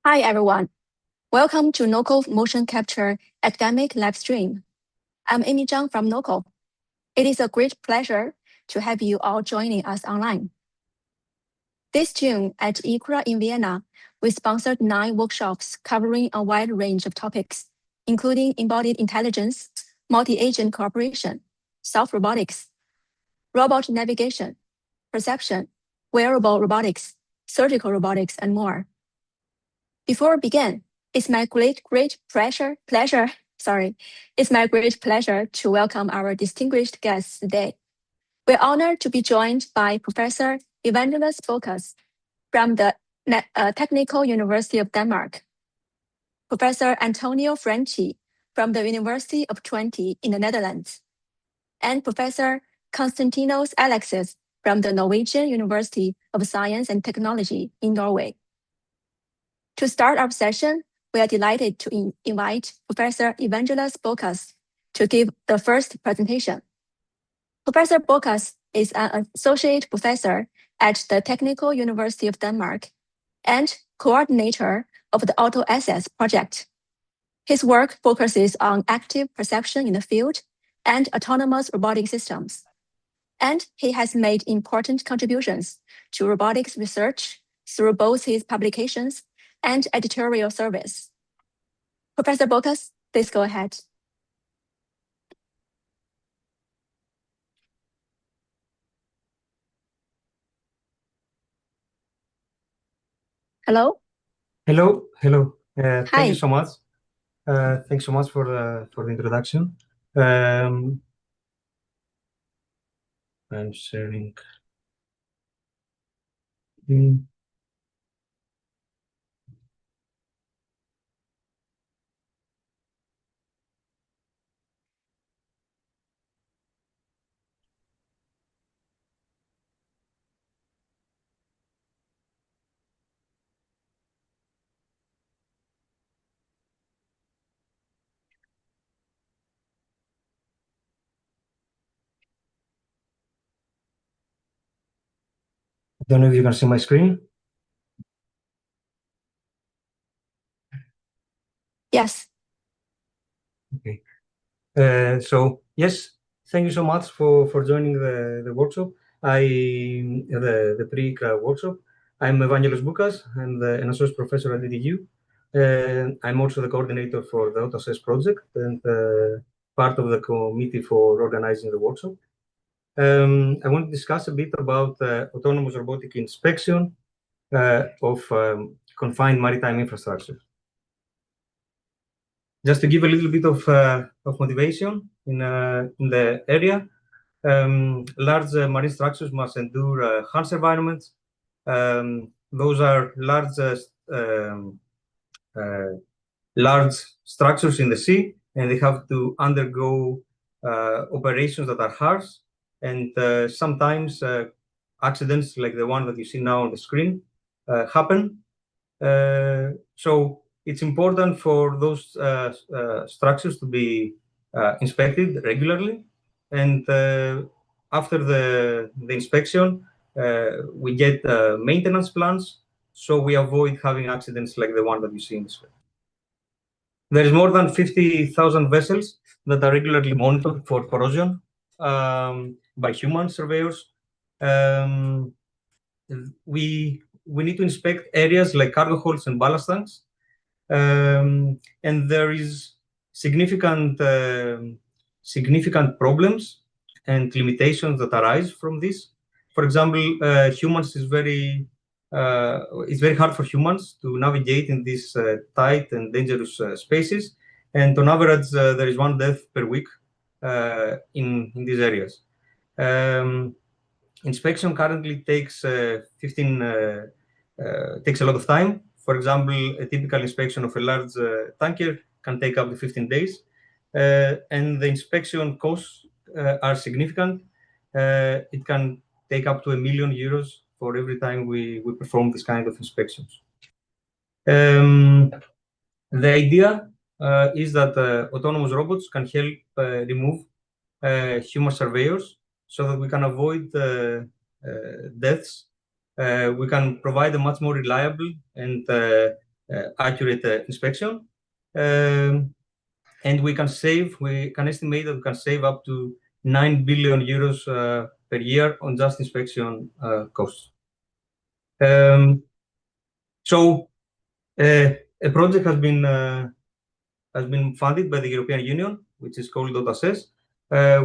Hi, everyone. Welcome to NOCO Motion Capture Academic Live Stream. I'm Amy Zhang from NOCO. It is a great pleasure to have you all joining us online. This June at ICRA in Vienna, we sponsored 9 workshops covering a wide range of topics, including embodied intelligence, multi-agent cooperation, self-robotics, robot navigation, perception, wearable robotics, surgical robotics, and more. Before we begin, it's my great pleasure to welcome our distinguished guests today. We're honored to be joined by Professor Evangelos Boukas from the Technical University of Denmark, Professor Antonio Franchi from the University of Twente in the Netherlands, and Professor Konstantinos Alexis from the Norwegian University of Science and Technology in Norway. To start our session, we are delighted to invite Professor Evangelos Boukas to give the first presentation. Professor Boukas is an associate professor at the Technical University of Denmark and coordinator of the AutoSS project. His work focuses on active perception in the field and autonomous robotic systems. And he has made important contributions to robotics research through both his publications and editorial service. Professor Boukas, please go ahead. Hello? Hello. Hi. Thank you so much. Thanks so much for the introduction. I'm sharing. I don't know if you can see my screen. Yes. Okay. So yes, thank you so much for joining the workshop. The pre-ICRA workshop. I'm Evangelos Boukas. I'm an associate professor at EDU. I'm also the coordinator for the AutoSS project and part of the committee for organizing the workshop. I want to discuss a bit about autonomous robotic inspection of confined maritime infrastructure. Just to give a little bit of motivation in the area, large marine structures must endure harsh environments. Those are large structures in the sea, and they have to undergo operations that are harsh, and sometimes accidents like the one that you see now on the screen happen. So it's important for those structures to be inspected regularly, and after the inspection, we get maintenance plans, so we avoid having accidents like the one that you see in the screen. There is more than 50,000 vessels that are regularly monitored for corrosion by human surveyors. We need to inspect areas like cargo holds and ballast tanks, and there is significant problems and limitations that arise from this. For example, it's very hard for humans to navigate in these tight and dangerous spaces, and on average, there is 1 death per week in these areas. Inspection currently takes takes a lot of time. For example, a typical inspection of a large tanker can take up to 15 days, and the inspection costs are significant. It can take up to €1 million for every time we perform this kind of inspections. The idea is that autonomous robots can help remove human surveyors so that we can avoid deaths. We can provide a much more reliable and accurate inspection. And we can estimate that we can save up to 9 billion euros per year on just inspection costs. So a project has been funded by the European Union, which is called Autonomy,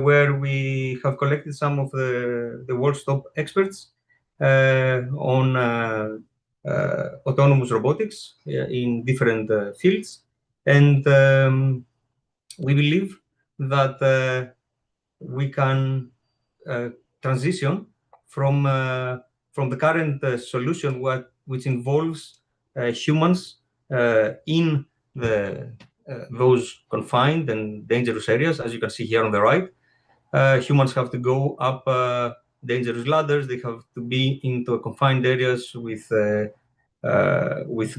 where we have collected some of the world's top experts on autonomous robotics in different fields. And we believe that we can transition from the current solution, which involves humans in those confined and dangerous areas, as you can see here on the right. Humans have to go up dangerous ladders. They have to be into confined areas with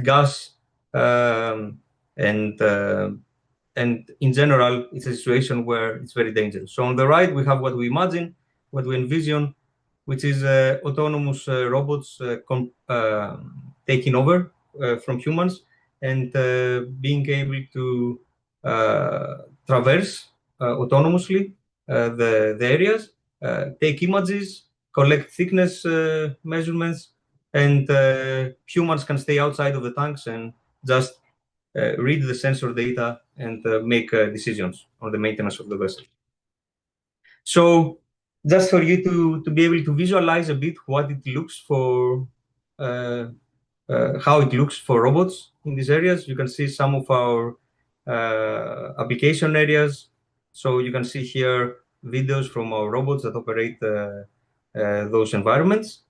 gas, and in general, it's a situation where it's very dangerous. So on the right, we have what we imagine, what we envision, which is autonomous robots taking over from humans and being able to traverse autonomously the areas, take images, collect thickness measurements, and humans can stay outside of the tanks and just read the sensor data and make decisions on the maintenance of the vessel. So just for you to be able to visualize a bit what it looks for, how it looks for robots in these areas, you can see some of our application areas. So you can see here videos from our robots that operate those environments.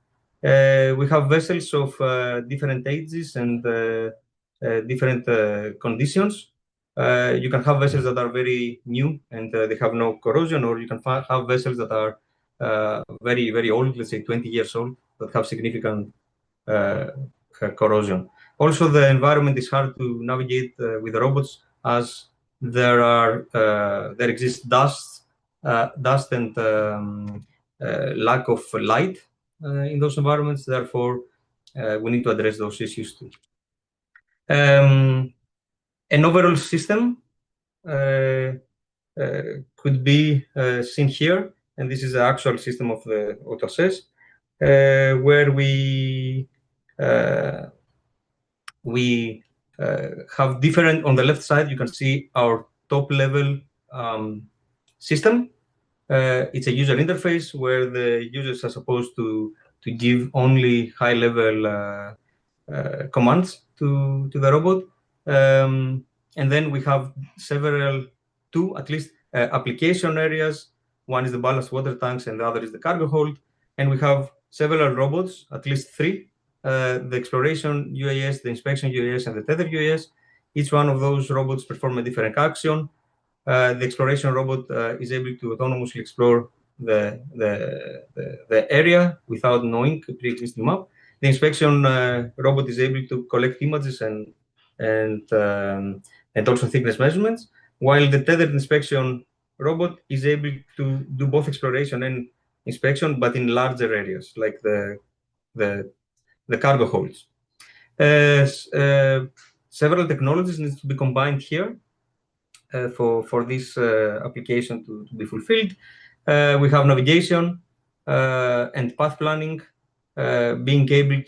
We have vessels of different ages and different conditions. You can have vessels that are very new and they have no corrosion, or you can have vessels that are very, very old, let's say 20 years old, that have significant corrosion. Also, the environment is hard to navigate with the robots, as there exists dust and lack of light in those environments. Therefore, we need to address those issues too. An overall system could be seen here, and this is the actual system of the Autonomy, where we have different. On the left side, you can see our top level system. It's a user interface where the users are supposed to give only high level commands to the robot. And then we have two at least application areas. One is the ballast water tanks and the other is the cargo hold. And we have several robots, at least three, the exploration UAS, the inspection UAS, and the tether UAS. Each one of those robots perform a different action. The exploration robot is able to autonomously explore the area without knowing a pre-existing map. The inspection robot is able to collect images and also thickness measurements, while the tethered inspection robot is able to do both exploration and inspection, but in larger areas, like the cargo holds. Several technologies need to be combined here for this application to be fulfilled. We have navigation and path planning, being able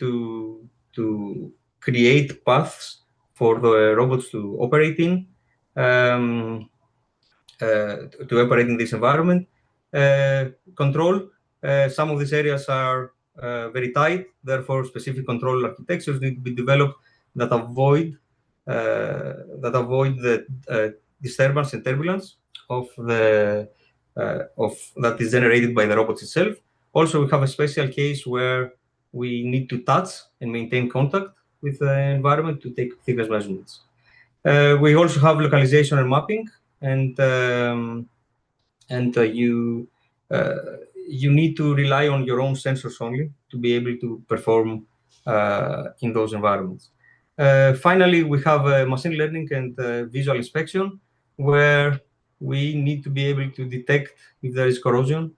to create paths for the robots to operate in, this environment. Control. Some of these areas are very tight, therefore specific control architectures need to be developed that avoid the disturbance and turbulence of that is generated by the robots itself. Also, we have a special case where we need to touch and maintain contact with the environment to take thickness measurements. We also have localization and mapping, and you need to rely on your own sensors only to be able to perform in those environments. Finally, we have machine learning and visual inspection, where we need to be able to detect if there is corrosion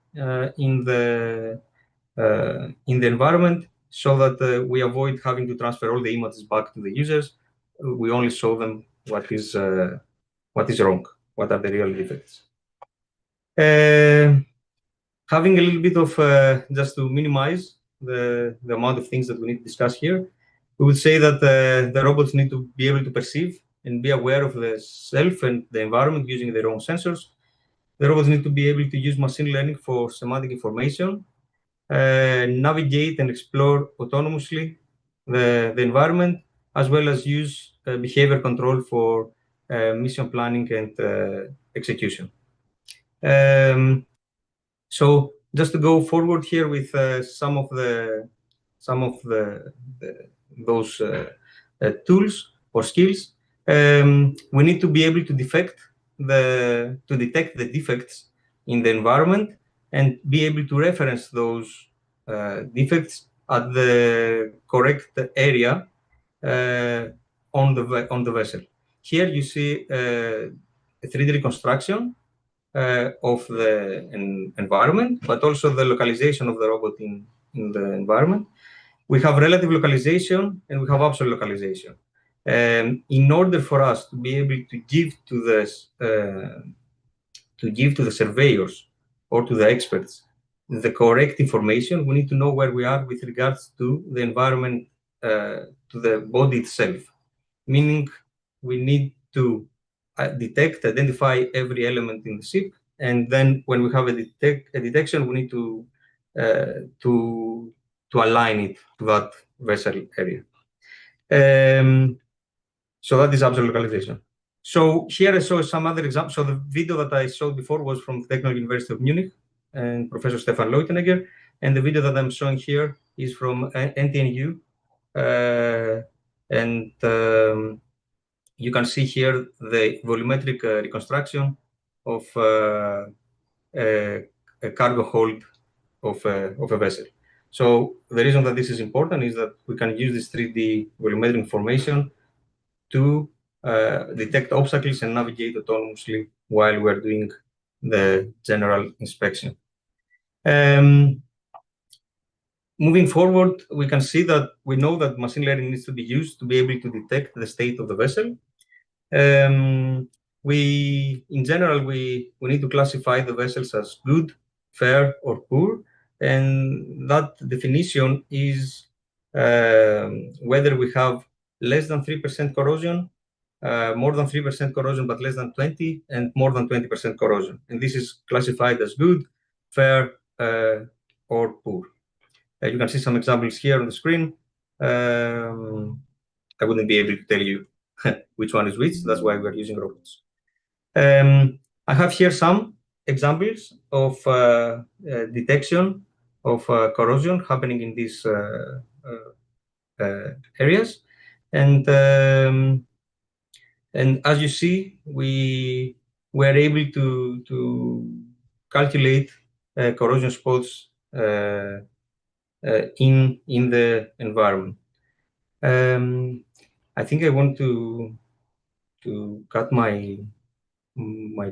in the environment, so that we avoid having to transfer all the images back to the users, we only show them what is wrong, what are the real defects. Having a little bit of, just to minimize the amount of things that we need to discuss here, we would say that the robots need to be able to perceive and be aware of the self and the environment using their own sensors. The robots need to be able to use machine learning for semantic information, navigate and explore autonomously the environment, as well as use behavior control for mission planning and execution. So just to go forward here with some of those tools or skills, we need to be able to detect the defects in the environment and be able to reference those defects at the correct area on the vessel. Here you see a 3D reconstruction of the environment, but also the localization of the robot in the environment. We have relative localization and we have absolute localization. In order for us to be able to give to the surveyors or to the experts the correct information, we need to know where we are with regards to the environment, to the body itself. Meaning, we need to identify every element in the ship, and then when we have a detection, we need to align it to that vessel area. So that is absolute localization. So here I show some other examples. So the video that I showed before was from the Technical University of Munich and Professor Stefan Leutenegger, and the video that I'm showing here is from NTNU, and you can see here the volumetric reconstruction of a cargo hold of a vessel. So the reason that this is important is that we can use this 3D volumetric information to detect obstacles and navigate autonomously while we're doing the general inspection. Moving forward, we can see that we know that machine learning needs to be used to be able to detect the state of the vessel. In general, we need to classify the vessels as good, fair, or poor, and that definition is whether we have less than 3% corrosion, more than 3% corrosion but less than 20, and more than 20% corrosion. And this is classified as good, fair, or poor. You can see some examples here on the screen. I wouldn't be able to tell you which one is which. That's why we're using robots. I have here some examples of detection of corrosion happening in these areas. And as you see, we were able to calculate corrosion spots in the environment. I think I want to cut my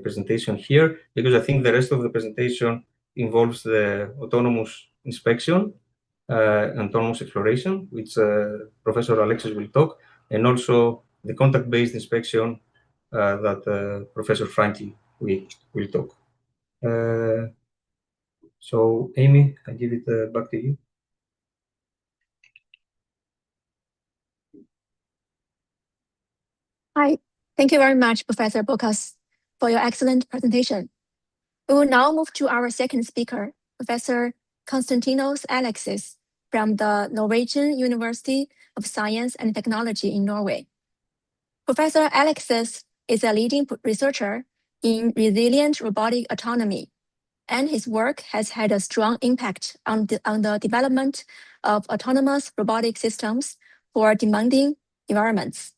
presentation here because I think the rest of the presentation involves the autonomous inspection, autonomous exploration, which Professor Alexis will talk, and also the contact-based inspection that Professor Franchi will talk. So, Amy, I give it back to you. Hi, thank you very much, Professor Boukas, for your excellent presentation. We will now move to our second speaker, Professor Konstantinos Alexis from the Norwegian University of Science and Technology in Norway. Professor Alexis is a leading researcher in resilient robotic autonomy, and his work has had a strong impact on the development of autonomous robotic systems for demanding environments.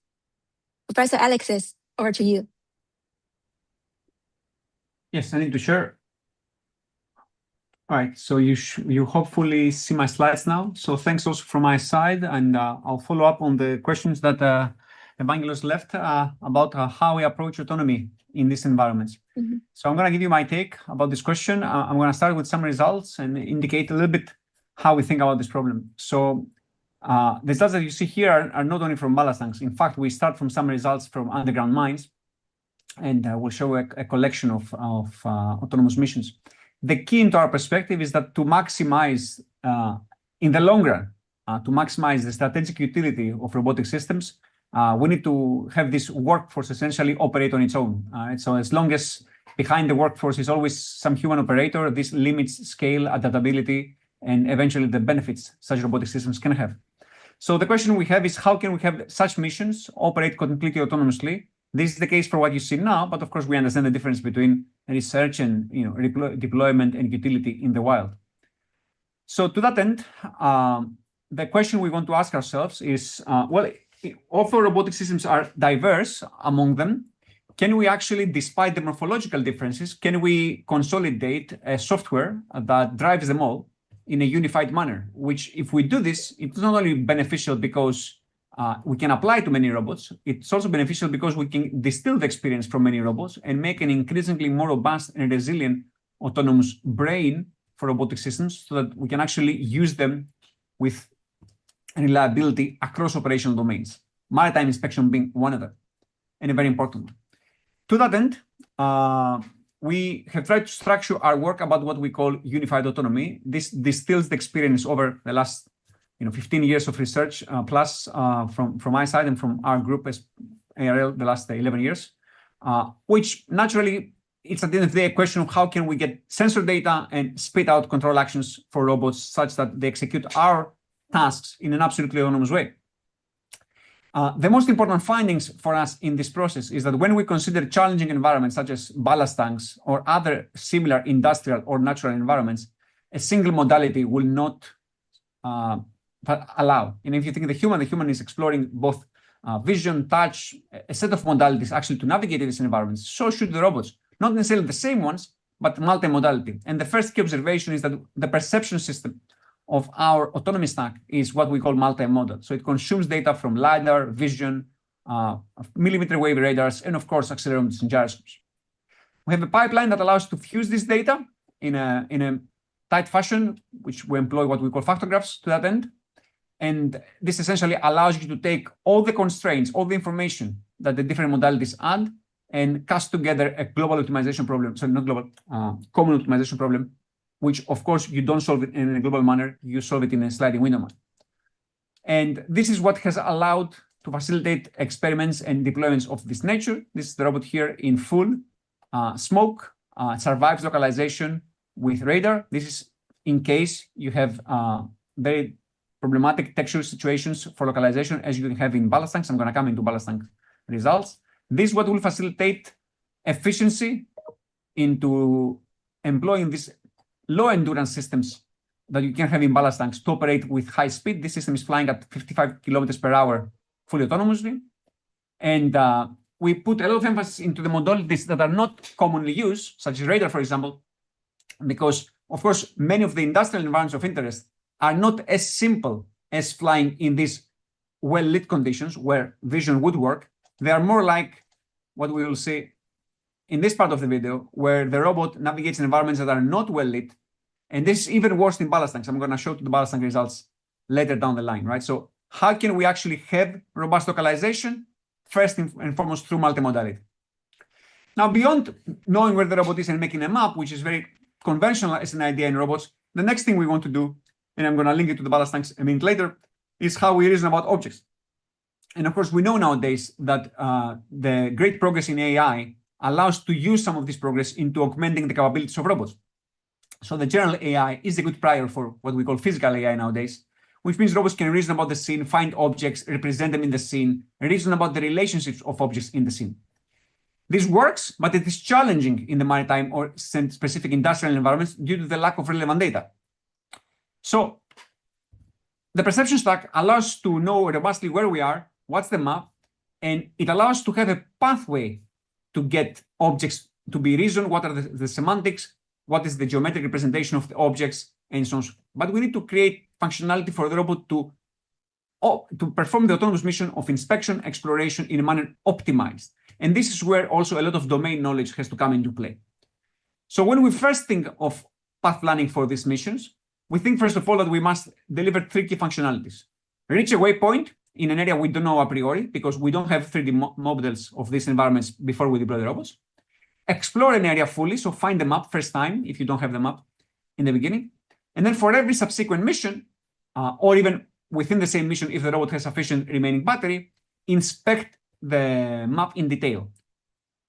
Professor Alexis, over to you. Yes, I need to share. All right, so you hopefully see my slides now. So thanks also from my side, and I'll follow up on the questions that Evangelos left about how we approach autonomy in these environments. Mm-hmm. So I'm going to give you my take about this question. I'm going to start with some results and indicate a little bit how we think about this problem. So The results that you see here are not only from ballast tanks. In fact, we start from some results from underground mines, and we'll show a collection of autonomous missions. The key into our perspective is that to maximize, in the long run, to maximize the strategic utility of robotic systems, we need to have this workforce essentially operate on its own. So as long as behind the workforce is always some human operator, this limits scale, adaptability, and eventually the benefits such robotic systems can have. So the question we have is, how can we have such missions operate completely autonomously? This is the case for what you see now, but of course we understand the difference between research and deployment and utility in the wild. So to that end, the question we want to ask ourselves is, well, although robotic systems are diverse among them, can we actually, despite the morphological differences, can we consolidate a software that drives them all in a unified manner? Which, if we do this, it's not only beneficial because we can apply to many robots, it's also beneficial because we can distill the experience from many robots and make an increasingly more robust and resilient autonomous brain for robotic systems so that we can actually use them with reliability across operational domains, maritime inspection being one of them, and a very important one. To that end, we have tried to structure our work about what we call unified autonomy. This distills the experience over the last 15 years of research, plus from my side and from our group as ARL the last 11 years, which naturally, it's at the end of the day a question of how can we get sensor data and spit out control actions for robots such that they execute our tasks in an absolutely autonomous way. The most important findings for us in this process is that when we consider challenging environments such as ballast tanks or other similar industrial or natural environments, a single modality will not allow. And if you think the human is exploring both vision, touch, a set of modalities actually to navigate in these environments. So should the robots. Not necessarily the same ones, but multi-modality. And the first key observation is that the perception system of our autonomy stack is what we call multimodal. So it consumes data from LiDAR, vision, millimeter wave radars, and of course, accelerometers and gyroscopes. We have a pipeline that allows us to fuse this data in a tight fashion, which we employ what we call factographs to that end. And this essentially allows you to take all the constraints, all the information that the different modalities add, and cast together a global optimization problem, sorry, not global, common optimization problem, which of course you don't solve it in a global manner, you solve it in a sliding window manner. And this is what has allowed to facilitate experiments and deployments of this nature. This is the robot here in full smoke, survives localization with radar. This is in case you have very problematic texture situations for localization as you can have in ballast tanks. I'm going to come into ballast tank results. This is what will facilitate efficiency into employing these low endurance systems that you can have in ballast tanks to operate with high speed. This system is flying at 55 kilometers per hour fully autonomously. And we put a lot of emphasis into the modalities that are not commonly used, such as radar, for example, because, of course, many of the industrial environments of interest are not as simple as flying in these well-lit conditions where vision would work. They are more like what we will see in this part of the video, where the robot navigates in environments that are not well lit. And this is even worse in ballast tanks. I'm going to show you the ballast tank results later down the line, right? So how can we actually have robust localization? First and foremost, through multimodality. Now, beyond knowing where the robot is and making a map, which is very conventional as an idea in robots, the next thing we want to do, and I'm going to link it to the ballast tanks a minute later, is how we reason about objects. And of course, we know nowadays that the great progress in AI allows to use some of this progress into augmenting the capabilities of robots. So the general AI is a good prior for what we call physical AI nowadays, which means robots can reason about the scene, find objects, represent them in the scene, reason about the relationships of objects in the scene. This works, but it is challenging in the maritime or specific industrial environments due to the lack of relevant data. So the perception stack allows us to know robustly where we are, what's the map, and it allows us to have a pathway to get objects to be reasoned, what are the semantics, what is the geometric representation of the objects, and so on. But we need to create functionality for the robot to perform the autonomous mission of inspection, exploration in a manner optimized. And this is where also a lot of domain knowledge has to come into play. So when we first think of path planning for these missions, we think, first of all, that we must deliver three key functionalities. reach a waypoint in an area we don't know a priori because we don't have 3D models of these environments before we deploy the robots. Explore an area fully, so find the map first time if you don't have the map in the beginning. And then for every subsequent mission, or even within the same mission, if the robot has sufficient remaining battery, inspect the map in detail.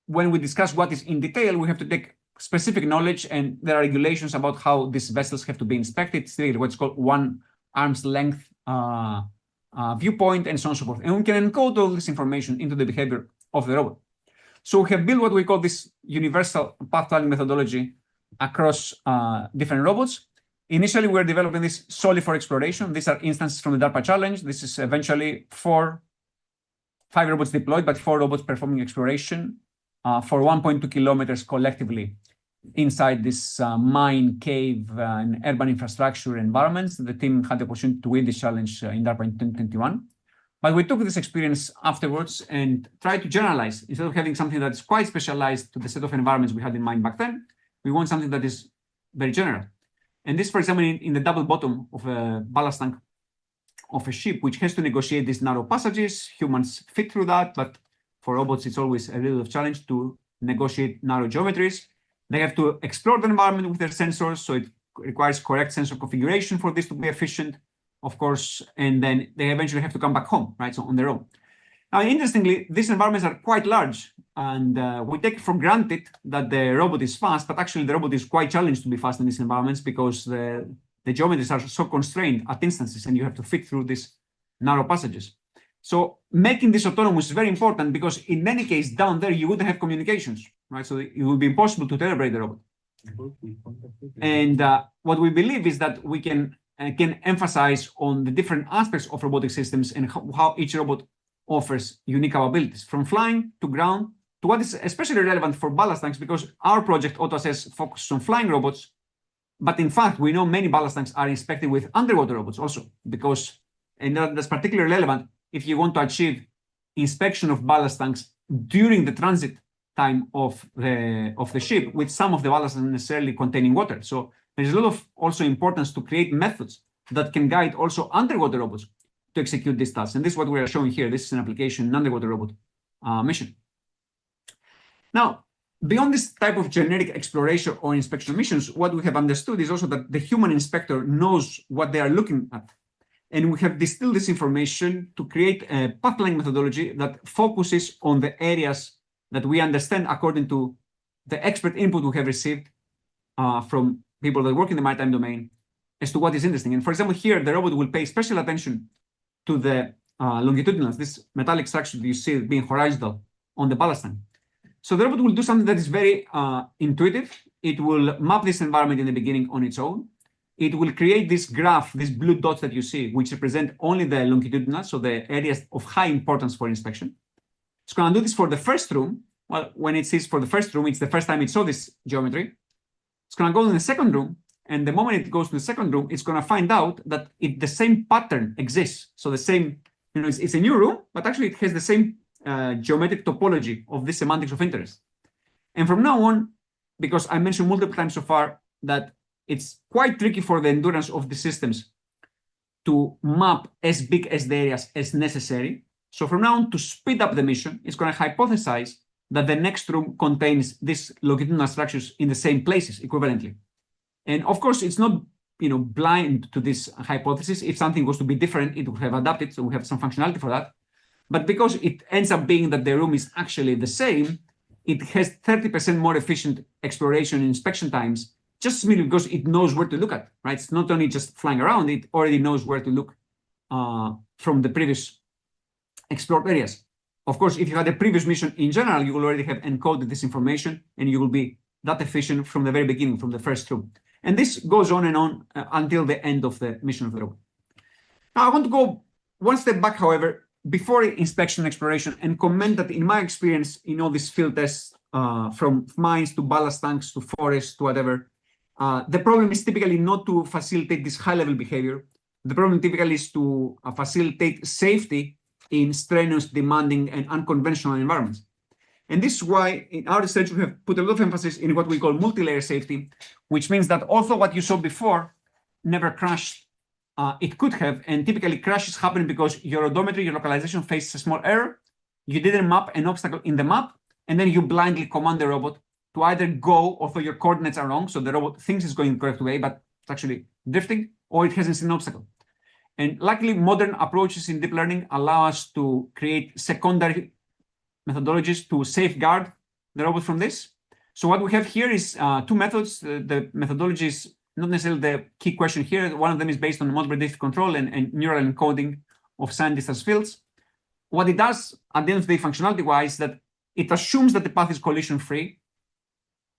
When we discuss what is in detail, we have to take specific knowledge, and there are regulations about how these vessels have to be inspected. It's really what's called one arm's length viewpoint, and so on and so forth. And we can encode all this information into the behavior of the robot. So we have built what we call this universal path planning methodology across different robots. Initially, we're developing this solely for exploration. These are instances from the DARPA challenge. This is eventually 5 robots deployed, but 4 robots performing exploration for 1.2 kilometers collectively inside this mine, cave, and urban infrastructure environments. The team had the opportunity to win this challenge in DARPA in 2021. But we took this experience afterwards and tried to generalize. Instead of having something that's quite specialized to the set of environments we had in mind back then, we want something that is very general. And this, for example, in the double bottom of a ballast tank of a ship, which has to negotiate these narrow passages. Humans fit through that, but for robots, it's always a little challenge to negotiate narrow geometries. They have to explore the environment with their sensors, so it requires correct sensor configuration for this to be efficient, of course, and then they eventually have to come back home, right, so on their own. Now, interestingly, these environments are quite large, and we take for granted that the robot is fast, but actually the robot is quite challenged to be fast in these environments because the geometries are so constrained at instances, and you have to fit through these narrow passages. So making this autonomous is very important because in any case, down there, you wouldn't have communications, right? So it would be impossible to calibrate the robot. And what we believe is that we can emphasize on the different aspects of robotic systems and how each robot offers unique capabilities, from flying to ground to what is especially relevant for ballast tanks, because our project AutoAssess focuses on flying robots. But in fact, we know many ballast tanks are inspected with underwater robots also, because, and that's particularly relevant if you want to achieve inspection of ballast tanks during the transit time of the ship, with some of the ballasts necessarily containing water. So there's a lot of also importance to create methods that can guide also underwater robots to execute these tasks. And this is what we are showing here. This is an application, an underwater robot mission. Now, beyond this type of generic exploration or inspection missions, what we have understood is also that the human inspector knows what they are looking at. And we have distilled this information to create a path planning methodology that focuses on the areas that we understand according to the expert input we have received from people that work in the maritime domain as to what is interesting. And for example, here, the robot will pay special attention to the longitudinals, this metallic structure that you see being horizontal on the ballast tank. So the robot will do something that is very intuitive. It will map this environment in the beginning on its own. It will create this graph, these blue dots that you see, which represent only the longitudinal, so the areas of high importance for inspection. It's going to do this for the first room. Well, when it says for the first room, it's the first time it saw this geometry. It's going to go in the second room, and the moment it goes to the second room, it's going to find out that the same pattern exists. So the same, it's a new room, but actually it has the same geometric topology of this semantics of interest. And from now on, because I mentioned multiple times so far that it's quite tricky for the endurance of the systems to map as big as the areas as necessary. So from now on, to speed up the mission, it's going to hypothesize that the next room contains these longitudinal structures in the same places equivalently. And of course, it's not blind to this hypothesis. If something was to be different, it would have adapted, so we have some functionality for that. But because it ends up being that the room is actually the same, it has 30% more efficient exploration and inspection times, just simply because it knows where to look at, right? It's not only just flying around, it already knows where to look from the previous explored areas. Of course, if you had a previous mission in general, you will already have encoded this information, and you will be that efficient from the very beginning, from the first room. And this goes on and on until the end of the mission of the robot. Now, I want to go one step back, however, before inspection and exploration, and comment that in my experience in all these field tests, from mines to ballast tanks to forests to whatever, the problem is typically not to facilitate this high-level behavior. The problem typically is to facilitate safety in strenuous, demanding, and unconventional environments. And this is why in our research we have put a lot of emphasis in what we call multi-layer safety, which means that although what you saw before never crashed it could have, and typically crashes happen because your odometry, your localization faces a small error. You didn't map an obstacle in the map, and then you blindly command the robot to either go, although your coordinates are wrong, so the robot thinks it's going the correct way, but it's actually drifting, or it hasn't seen an obstacle. And luckily, modern approaches in deep learning allow us to create secondary methodologies to safeguard the robot from this. So what we have here is two methods. The methodology is not necessarily the key question here. One of them is based on model predictive control and neural encoding of scientists' fields. What it does at the end of the day, functionality-wise, that it assumes that the path is collision-free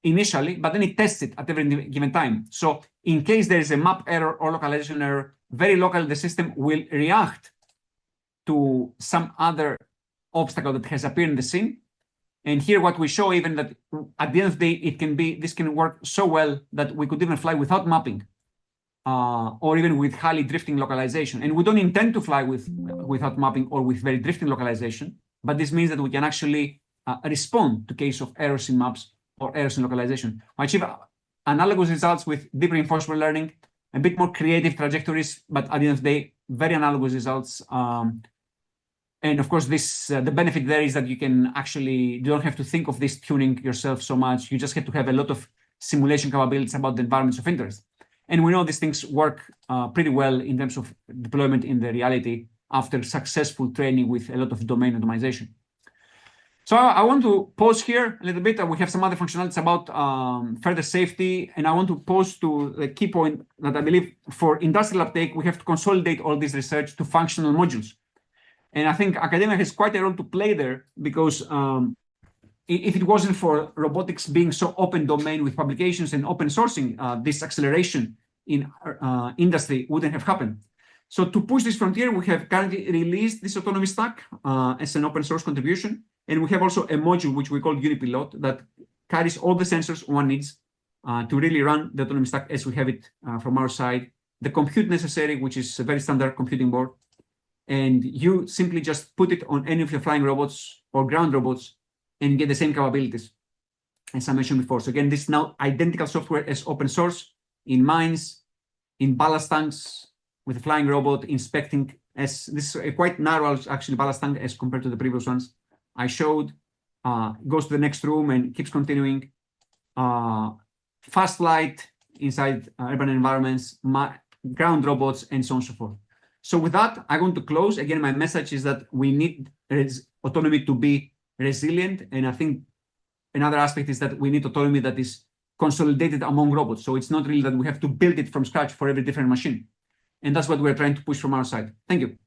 initially, but then it tests it at every given time. So in case there is a map error or localization error, very locally the system will react to some other obstacle that has appeared in the scene. And here what we show even that at the end of the day, this can work so well that we could even fly without mapping or even with highly drifting localization. And we don't intend to fly without mapping or with very drifting localization, but this means that we can actually respond to case of errors in maps or errors in localization. We achieve analogous results with deep reinforcement learning, a bit more creative trajectories, but at the end of the day, very analogous results. And of course, the benefit there is that you don't have to think of this tuning yourself so much. You just have to have a lot of simulation capabilities about the environments of interest. And we know these things work pretty well in terms of deployment in the reality after successful training with a lot of domain optimization. So I want to pause here a little bit. We have some other functionalities about further safety. And I want to pause to the key point that I believe for industrial uptake, we have to consolidate all this research to functional modules. And I think academia has quite a role to play there because if it wasn't for robotics being so open domain with publications and open sourcing, this acceleration in industry wouldn't have happened. So to push this frontier, we have currently released this autonomy stack as an open source contribution. And we have also a module which we call Unipilot that carries all the sensors one needs to really run the autonomy stack as we have it from our side. The compute necessary, which is a very standard computing board. And you simply just put it on any of your flying robots or ground robots and get the same capabilities as I mentioned before. So again, this is now identical software as open source in mines, in ballast tanks with a flying robot inspecting as this is a quite narrow actually ballast tank as compared to the previous ones I showed. Goes to the next room and keeps continuing. Fast flight inside urban environments, ground robots, and so on and so forth. So with that, I'm going to close. Again, my message is that we need autonomy to be resilient. And I think another aspect is that we need autonomy that is consolidated among robots. So it's not really that we have to build it from scratch for every different machine. And that's what we're trying to push from our side. Thank you.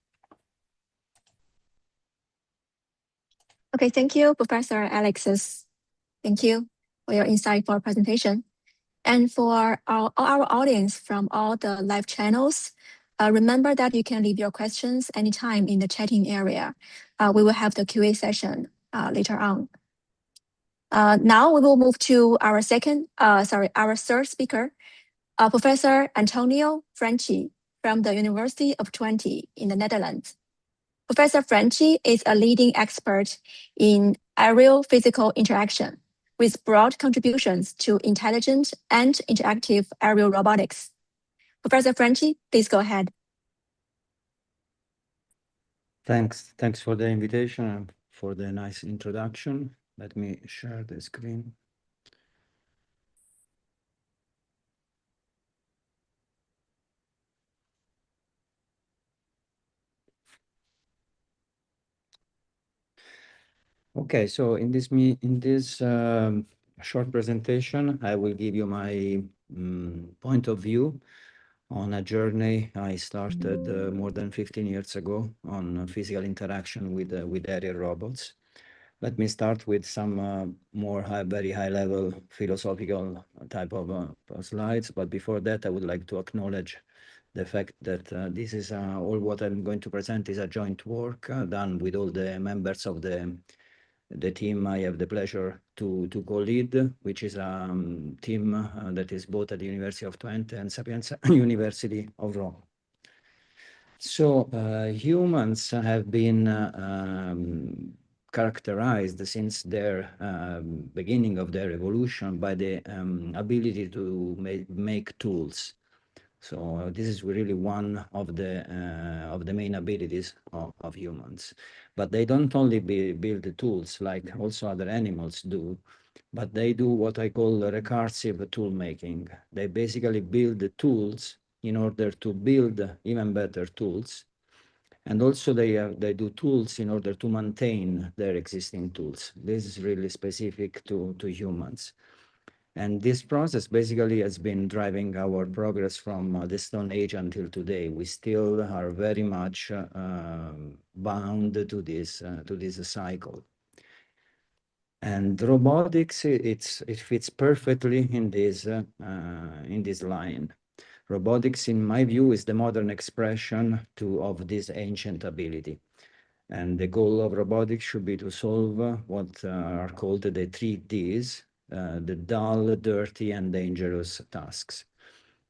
Okay, thank you, Professor Alexis. Thank you for your insightful presentation. And for our audience from all the live channels, remember that you can leave your questions anytime in the chatting area. We will have the QA session later on. Now we will move to our third speaker, Professor Antonio Franchi from the University of Twente in the Netherlands. Professor Franchi is a leading expert in aerial physical interaction with broad contributions to intelligent and interactive aerial robotics. Professor Franchi, please go ahead. Thanks for the invitation and for the nice introduction. Let me share the screen. Okay, so in this short presentation, I will give you my point of view on a journey I started more than 15 years ago on physical interaction with aerial robots. Let me start with some very high level philosophical type of slides. But before that, I would like to acknowledge the fact that this is all what I'm going to present is a joint work done with all the members of the team I have the pleasure to co-lead, which is a team that is both at the University of Twente and Sapienza University of Rome. So humans have been characterized since their beginning of their evolution by the ability to make tools. So this is really one of the main abilities of humans. But they don't only build the tools like also other animals do, but they do what I call recursive tool making. They basically build the tools in order to build even better tools. And also they do tools in order to maintain their existing tools. This is really specific to humans. And this process basically has been driving our progress from the Stone Age until today. We still are very much bound to this cycle. And robotics, it fits perfectly in this line. Robotics, in my view, is the modern expression of this ancient ability. And the goal of robotics should be to solve what are called the 3 Ds, the dull, dirty, and dangerous tasks.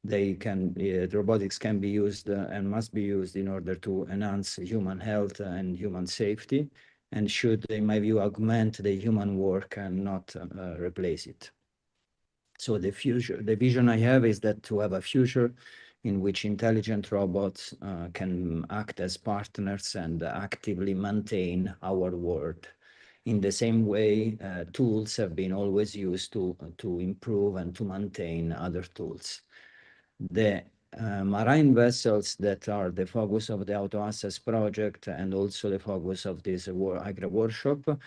Robotics can be used and must be used in order to enhance human health and human safety, and should, in my view, augment the human work and not replace it. So the vision I have is that to have a future in which intelligent robots can act as partners and actively maintain our world. In the same way, tools have been always used to improve and to maintain other tools. The marine vessels that are the focus of the Auto Access project and also the focus of this agri workshop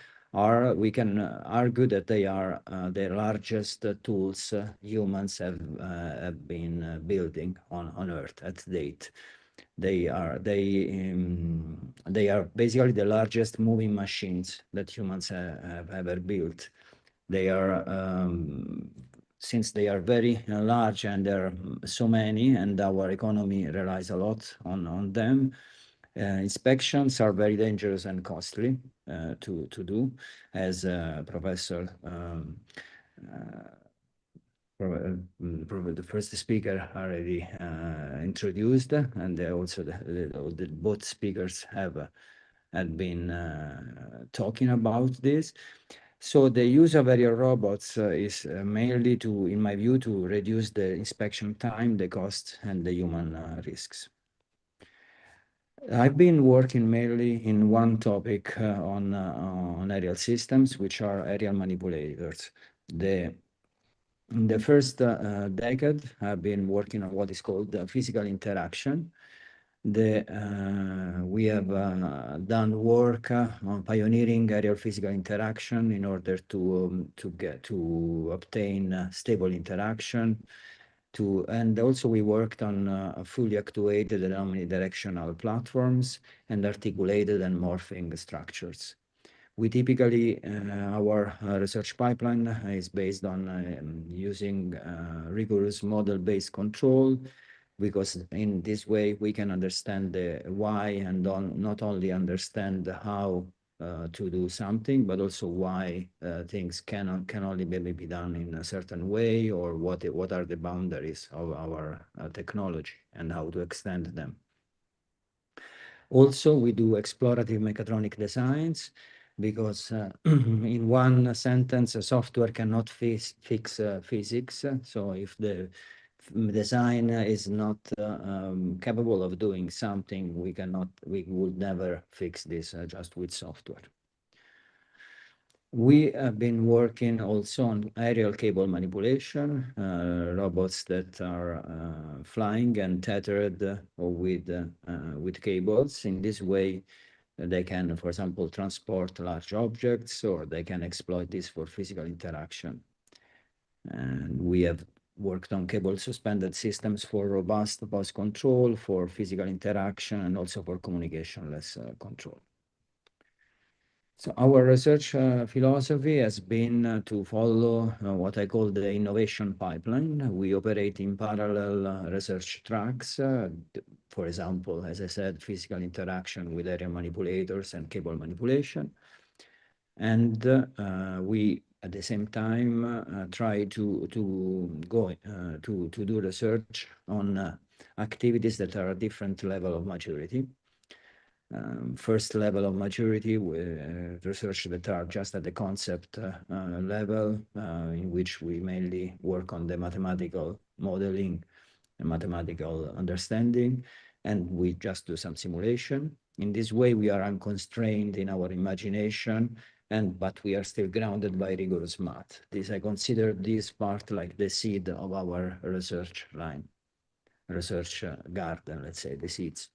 we can argue that they are the largest tools humans have been building on Earth at date. They are basically the largest moving machines that humans have ever built. They are since they are very large and there are so many, and our economy relies a lot on them. Inspections are very dangerous and costly to do, as Professor the first speaker already introduced, and also both speakers had been talking about this. So the use of aerial robots is mainly in my view, to reduce the inspection time, the cost, and the human risks. I've been working mainly in one topic on aerial systems, which are aerial manipulators. In the first decade, I've been working on what is called physical interaction. We have done work on pioneering aerial physical interaction in order to obtain stable interaction. And also we worked on fully actuated and omnidirectional platforms and articulated and morphing structures. We typically, our research pipeline is based on using rigorous model-based control, because in this way we can understand the why and not only understand how to do something, but also why things can only be done in a certain way, or what are the boundaries of our technology and how to extend them. Also, we do explorative mechatronic designs, because in one sentence, a software cannot fix physics. So if the design is not capable of doing something, we would never fix this just with software. We have been working also on aerial cable manipulation, robots that are flying and tethered with cables. In this way, they can, for example, transport large objects, or they can exploit this for physical interaction. And we have worked on cable suspended systems for robust bus control, for physical interaction, and also for communicationless control. So our research philosophy has been to follow what I call the innovation pipeline. We operate in parallel research tracks. For example, as I said, physical interaction with aerial manipulators and cable manipulation. And we, at the same time, try to do research on activities that are a different level of maturity. First level of maturity, research that are just at the concept level, in which we mainly work on the mathematical modeling mathematical understanding, and we just do some simulation. In this way, we are unconstrained in our imagination, but we are still grounded by rigorous math. I consider this part like the seed of our research line, research garden, let's say, the seeds.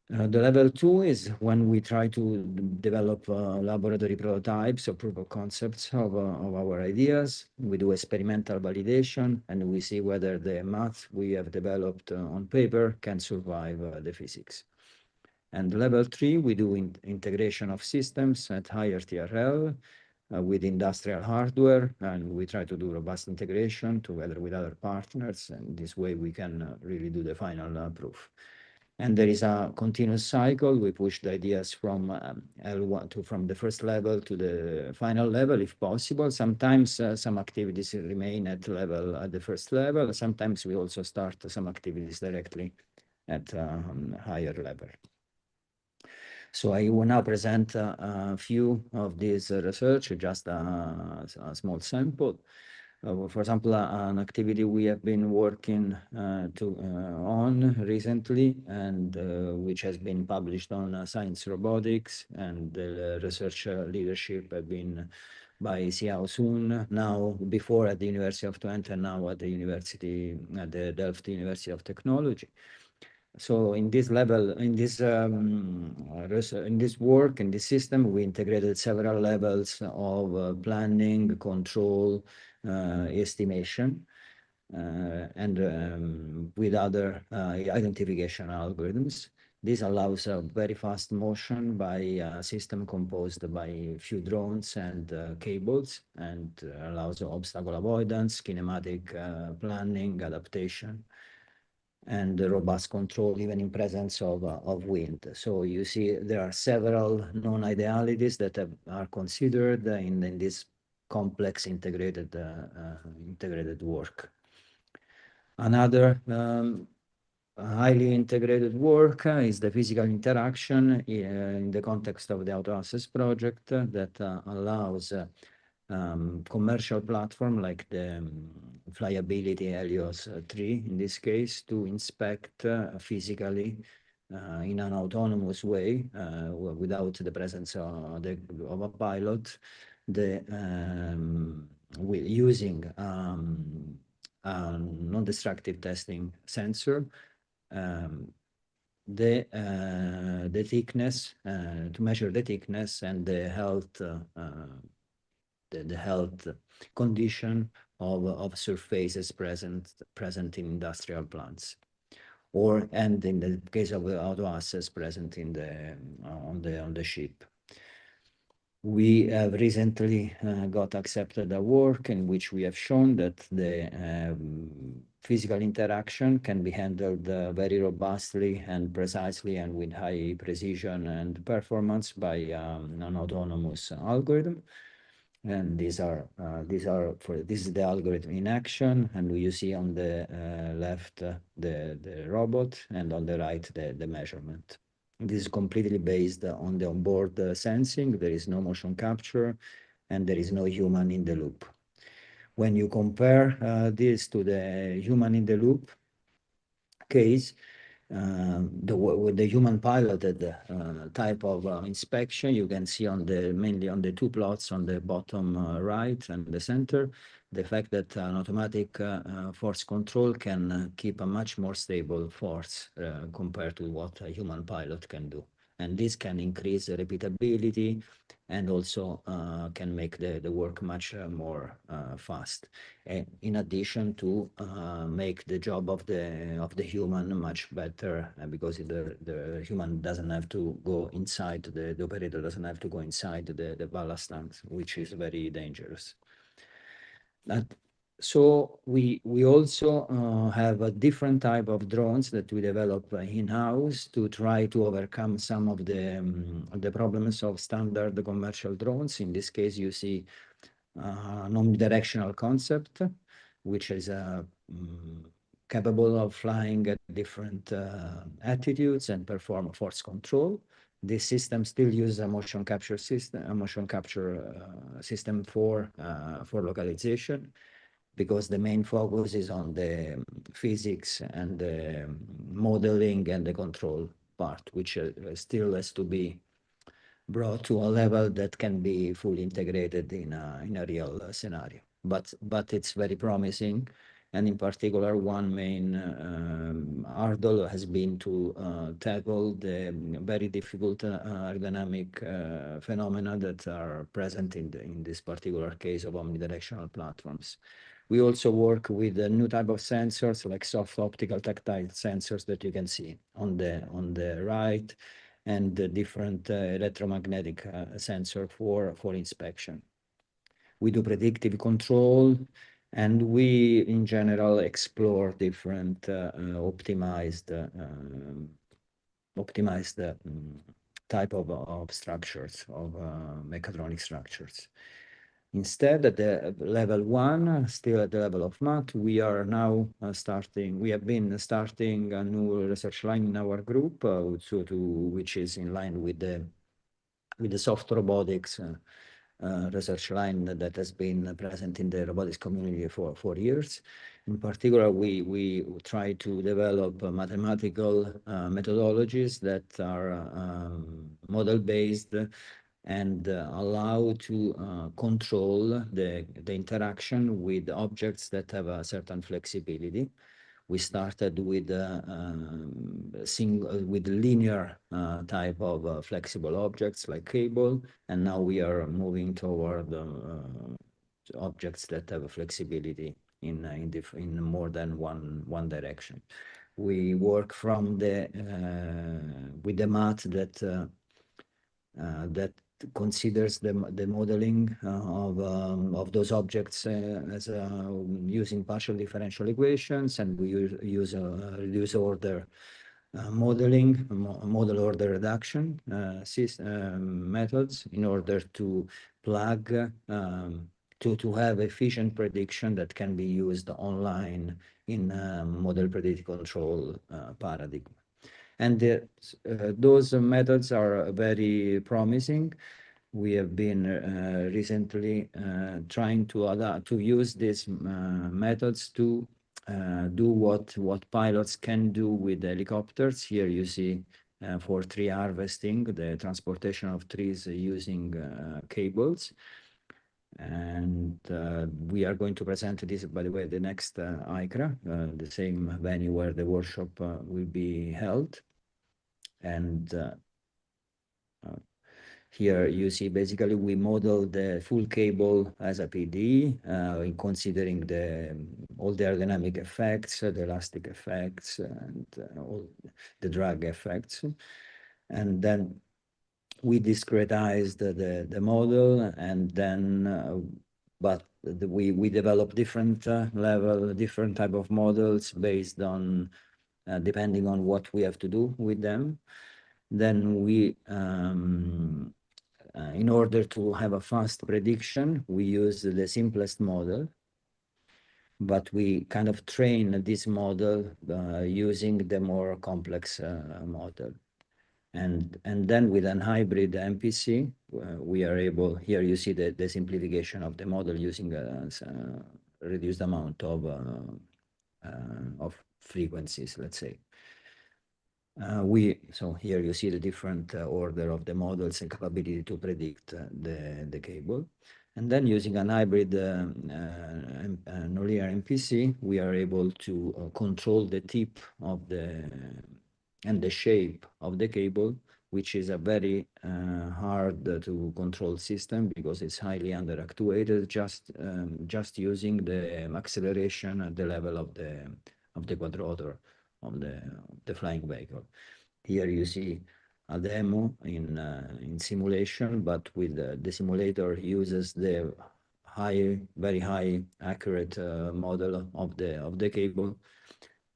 The level 2 is when we try to develop laboratory prototypes or proof of concepts of our ideas. We do experimental validation, and we see whether the math we have developed on paper can survive the physics. And level 3, we do integration of systems at higher TRL with industrial hardware, and we try to do robust integration together with other partners, and this way we can really do the final proof. And there is a continuous cycle. We push the ideas from L1 from the first level to the final level, if possible. Sometimes some activities remain at the first level. Sometimes we also start some activities directly at higher level. So I will now present a few of these research, just a small sample. For example, an activity we have been working on recently, and which has been published on Science Robotics, and the research leadership have been by Xiao Sun, now before at the University of Twente, and now at the Delft University of Technology. So in this level, in this work, in this system, we integrated several levels of planning, control, estimation, and with other identification algorithms. This allows a very fast motion by a system composed by a few drones and cables, and allows obstacle avoidance, kinematic planning, adaptation, and robust control even in presence of wind. So you see there are several non-idealities that are considered in this complex integrated work. Another highly integrated work is the physical interaction in the context of the auto-access project that allows commercial platform like the Flyability Helios 3 in this case to inspect physically in an autonomous way without the presence of a pilot, using a non-destructive testing sensor, the thickness, to measure the thickness and the health the health condition of surfaces present in industrial plants, and in the case of the auto access present in on the ship. We have recently got accepted a work in which we have shown that the physical interaction can be handled very robustly and precisely and with high precision and performance by an autonomous algorithm. And this is the algorithm in action, and you see on the left the robot, and on the right the measurement. This is completely based on the onboard sensing. There is no motion capture, and there is no human in the loop. When you compare this to the human in the loop case, with the human piloted type of inspection, you can see mainly on the two plots on the bottom right and the center, the fact that an automatic force control can keep a much more stable force compared to what a human pilot can do. And this can increase the repeatability and also can make the work much more fast. In addition to make the job of the human much better, because the human doesn't have to go inside, the operator doesn't have to go inside the ballast tanks, which is very dangerous. So we also have a different type of drones that we develop in-house to try to overcome some of the problems of standard commercial drones. In this case, you see a non-directional concept, which is capable of flying at different attitudes and perform force control. This system still uses a motion capture system, for localization. because the main focus is on the physics and the modeling and the control part, which still has to be brought to a level that can be fully integrated in a real scenario. But it's very promising. And in particular, one main hurdle has been to tackle the very difficult ergonomic phenomena that are present in this particular case of omnidirectional platforms. We also work with a new type of sensors, like soft optical tactile sensors that you can see on the right, and the different electromagnetic sensor for inspection. We do predictive control, and we, in general, explore different optimized type of structures, of mechatronic structures. Instead, at the level 1, still at the level of math, we are now we have been starting a new research line in our group, which is in line with the soft robotics research line that has been present in the robotics community for years. In particular, we try to develop mathematical methodologies that are model-based and allow to control the interaction with objects that have a certain flexibility. We started with linear type of flexible objects like cable, and now we are moving toward objects that have a flexibility in more than one direction. We work from with the math that considers the modeling of those objects as using partial differential equations, and we use reduced order modeling, model order reduction methods in order to plug to have efficient prediction that can be used online in model predictive control paradigm. And those methods are very promising. We have been recently trying to use these methods to do what pilots can do with helicopters. Here you see for tree harvesting, the transportation of trees using cables. And we are going to present this, by the way, the next ICRA, the same venue where the workshop will be held. And here you see basically we model the full cable as a PD, in considering all the ergonomic effects, the elastic effects, and all the drag effects. And then we discretized the model, and then we develop different different type of models based on depending on what we have to do with them. Then we in order to have a fast prediction, we use the simplest model, but we kind of train this model using the more complex model. And then with an hybrid MPC, we are able, here you see the simplification of the model using a reduced amount of frequencies, let's say. So here you see the different order of the models and capability to predict the cable. And then using an hybrid nonlinear MPC, we are able to control the tip of and the shape of the cable, which is a very hard to control system because it's highly underactuated, just using the acceleration at the level of the quadrotor of the flying vehicle. Here you see a demo in simulation, but with the simulator uses the very high accurate model of the cable,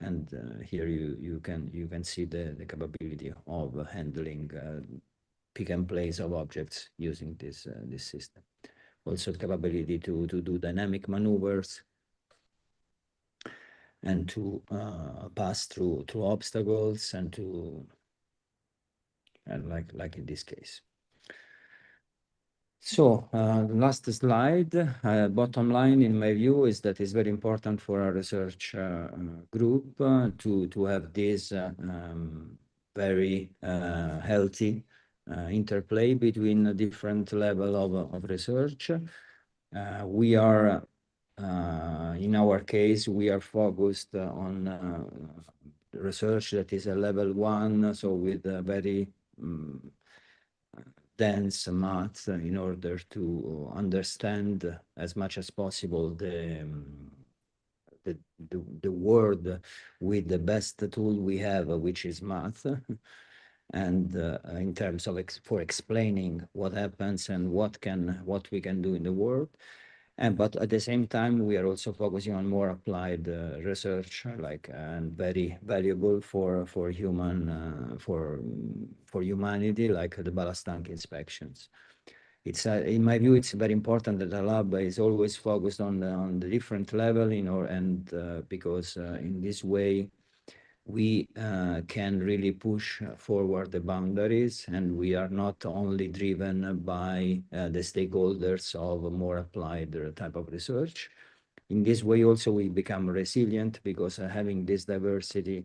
and here you can see the capability of handling pick and place of objects using this system. Also, the capability to do dynamic maneuvers and to pass through obstacles and like in this case. So, last slide, bottom line in my view is that it's very important for our research group to have this very healthy interplay between a different level of research. We are, in our case, we are focused on research that is a level 1, so with a very dense math in order to understand as much as possible the world with the best tool we have, which is math, and in terms of for explaining what happens and what we can do in the world. But at the same time, we are also focusing on more applied research, and very valuable for humanity, like the ballast tank inspections. It's in my view, it's very important that the lab is always focused on the different level, because in this way we can really push forward the boundaries, and we are not only driven by the stakeholders of a more applied type of research. In this way also we become resilient, because having this diversity,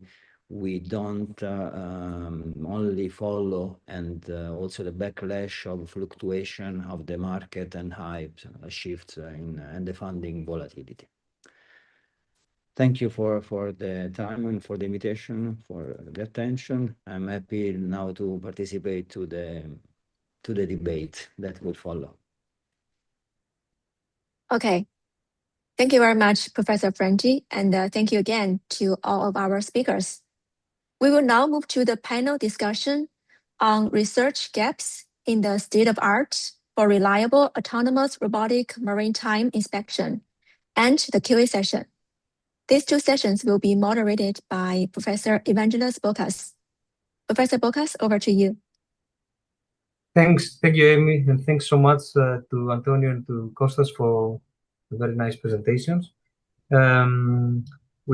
we don't only follow and also the backlash of fluctuation of the market and hype shifts and the funding volatility. Thank you for the time and for the invitation, for the attention. I'm happy now to participate to the debate that will follow. Okay. Thank you very much, Professor Franchi, and thank you again to all of our speakers. We will now move to the panel discussion on research gaps in the state of art for reliable autonomous robotic maritime inspection and the QA session. These two sessions will be moderated by Professor Evangelos Boukas. Professor Boukas, over to you. Thank you, Amy, and thanks so much to Antonio and to Kostas for the very nice presentations. We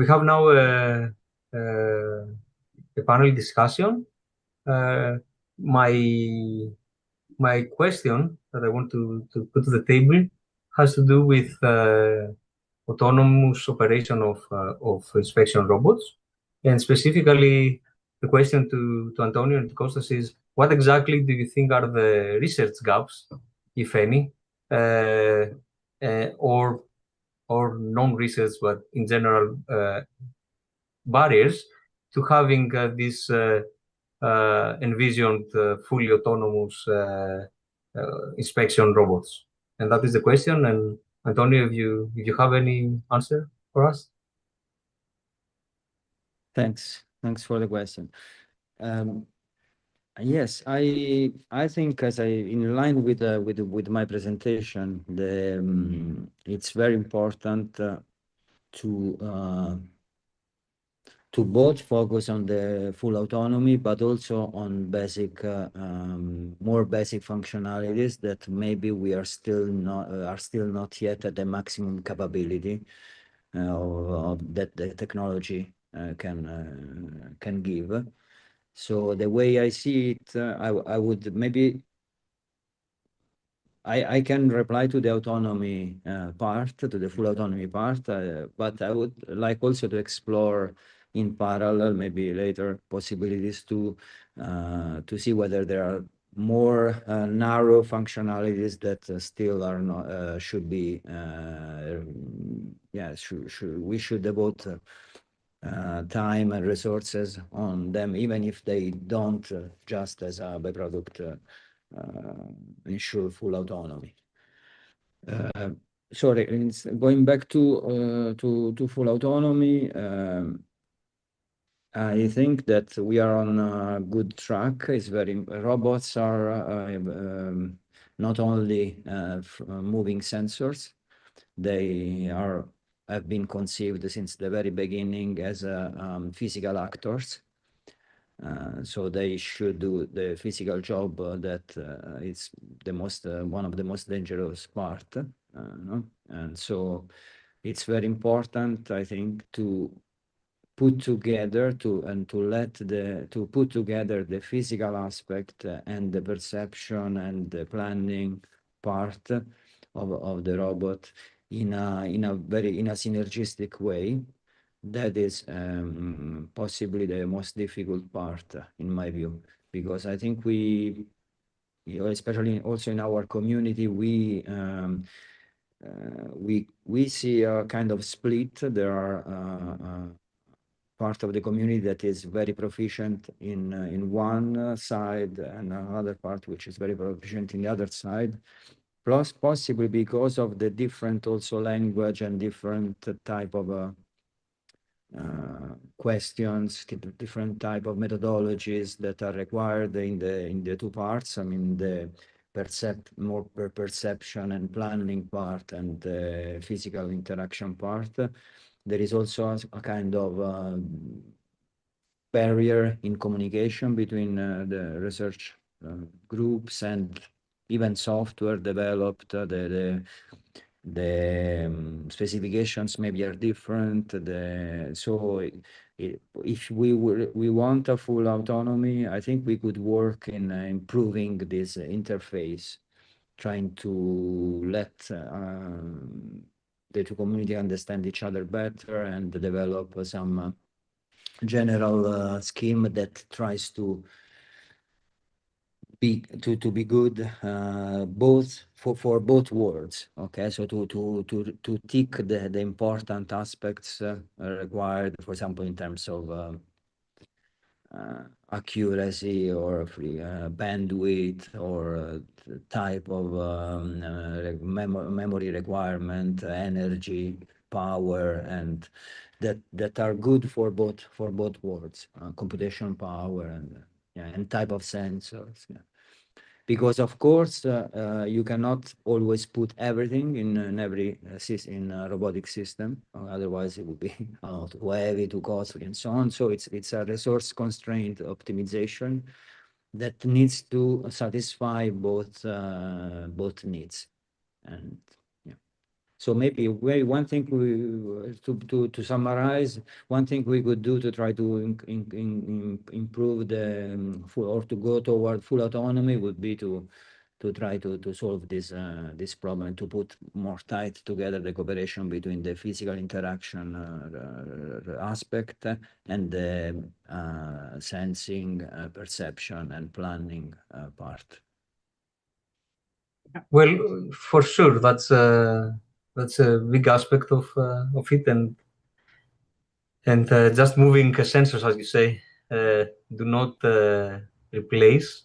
have now a panel discussion. My question that I want to put to the table has to do with autonomous operation of inspection robots, and specifically the question to Antonio and to Kostas is, what exactly do you think are the research gaps, if any, or non-research, but in general barriers to having this envisioned fully autonomous inspection robots? And that is the question. And Antonio, if you have any answer for us? Thanks for the question. Yes, I think, in line with my presentation, it's very important to both focus on the full autonomy, but also on more basic functionalities that maybe we are still not yet at the maximum capability of that the technology can give. So the way I see it, I would maybe I can reply to the autonomy part, to the full autonomy part, but I would like also to explore in parallel, maybe later, possibilities to see whether there are more narrow functionalities that still are not should be we should devote time and resources on them, even if they don't just as a byproduct ensure full autonomy. Sorry, going back to full autonomy, I think that we are on a good track. Robots are not only moving sensors, they have been conceived since the very beginning as physical actors. So they should do the physical job that is one of the most dangerous part. And so it's very important, I think, to put together the physical aspect and the perception and the planning part of the robot in a synergistic way. That is possibly the most difficult part, in my view, because I think we, especially also in our community, we see a kind of split. There are part of the community that is very proficient in one side, and another part which is very proficient in the other side. Plus, possibly because of the different also language and different type of questions, different type of methodologies that are required in the two parts. I mean, the more perception and planning part and the physical interaction part. There is also a kind of barrier in communication between the research groups and even software developed. The specifications maybe are different. So if we want a full autonomy, I think we could work in improving this interface, trying to let the two community understand each other better and develop some general scheme that tries to be good both for both worlds. Okay, so to tick the important aspects required, for example, in terms of accuracy or bandwidth or type of memory requirement, energy, power, and that are good for both worlds, computation power and type of sensors. Yeah. Because of course you cannot always put everything in every in a robotic system, otherwise it would be too heavy, too costly, and so on. So it's a resource constraint optimization that needs to satisfy both needs. And yeah, so maybe one thing to summarize, one thing we could do to try to improve the or to go toward full autonomy would be to try to solve this problem, to put more tight together the cooperation between the physical interaction aspect and the sensing, perception, and planning part. Well, for sure, that's a big aspect of it, and just moving sensors, as you say, do not replace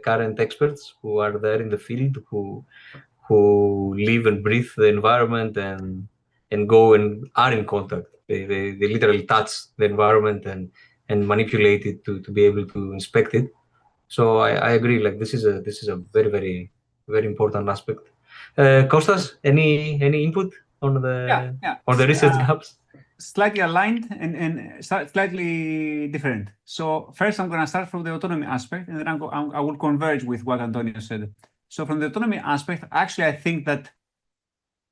current experts who are there in the field, who live and breathe the environment and go and are in contact. They literally touch the environment and manipulate it to be able to inspect it. So I agree. Like this is a very, very, very important aspect. Kostas, any input on the on the research gaps? Slightly aligned and slightly different. So first, I'm going to start from the autonomy aspect, and then I will converge with what Antonio said. So from the autonomy aspect, actually, I think that,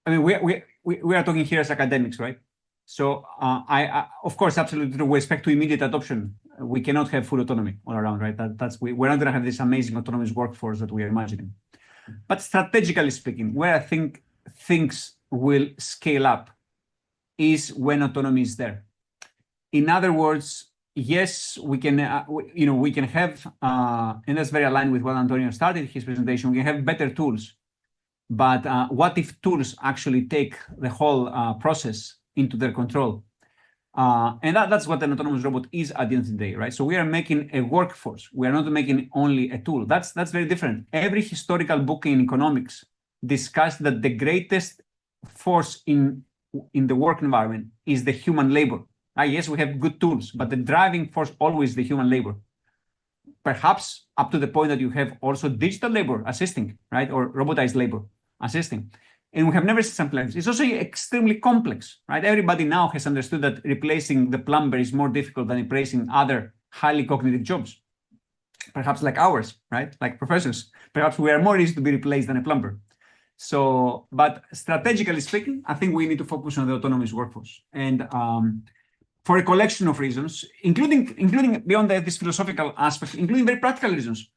I mean, we are talking here as academics, right? So I of course, absolutely, with respect to immediate adoption, we cannot have full autonomy all around, right? We're not going to have this amazing autonomous workforce that we are imagining. But strategically speaking, where I think things will scale up is when autonomy is there. In other words, yes, we can, we can have, and that's very aligned with what Antonio started his presentation. We can have better tools, but what if tools actually take the whole process into their control? And that's what an autonomous robot is at the end of the day, right? So we are making a workforce. We are not making only a tool. That's very different. Every historical book in economics discussed that the greatest force in the work environment is the human labor. Yes, we have good tools, but the driving force always the human labor. Perhaps up to the point that you have also digital labor assisting, right? Or robotized labor assisting. And we have never seen something like this. It's also extremely complex, right? Everybody now has understood that replacing the plumber is more difficult than replacing other highly cognitive jobs. Perhaps like ours, right? Like professors. Perhaps we are more easy to be replaced than a plumber. So, but strategically speaking, I think we need to focus on the autonomous workforce. And for a collection of reasons, including beyond this philosophical aspect, including very practical reasons.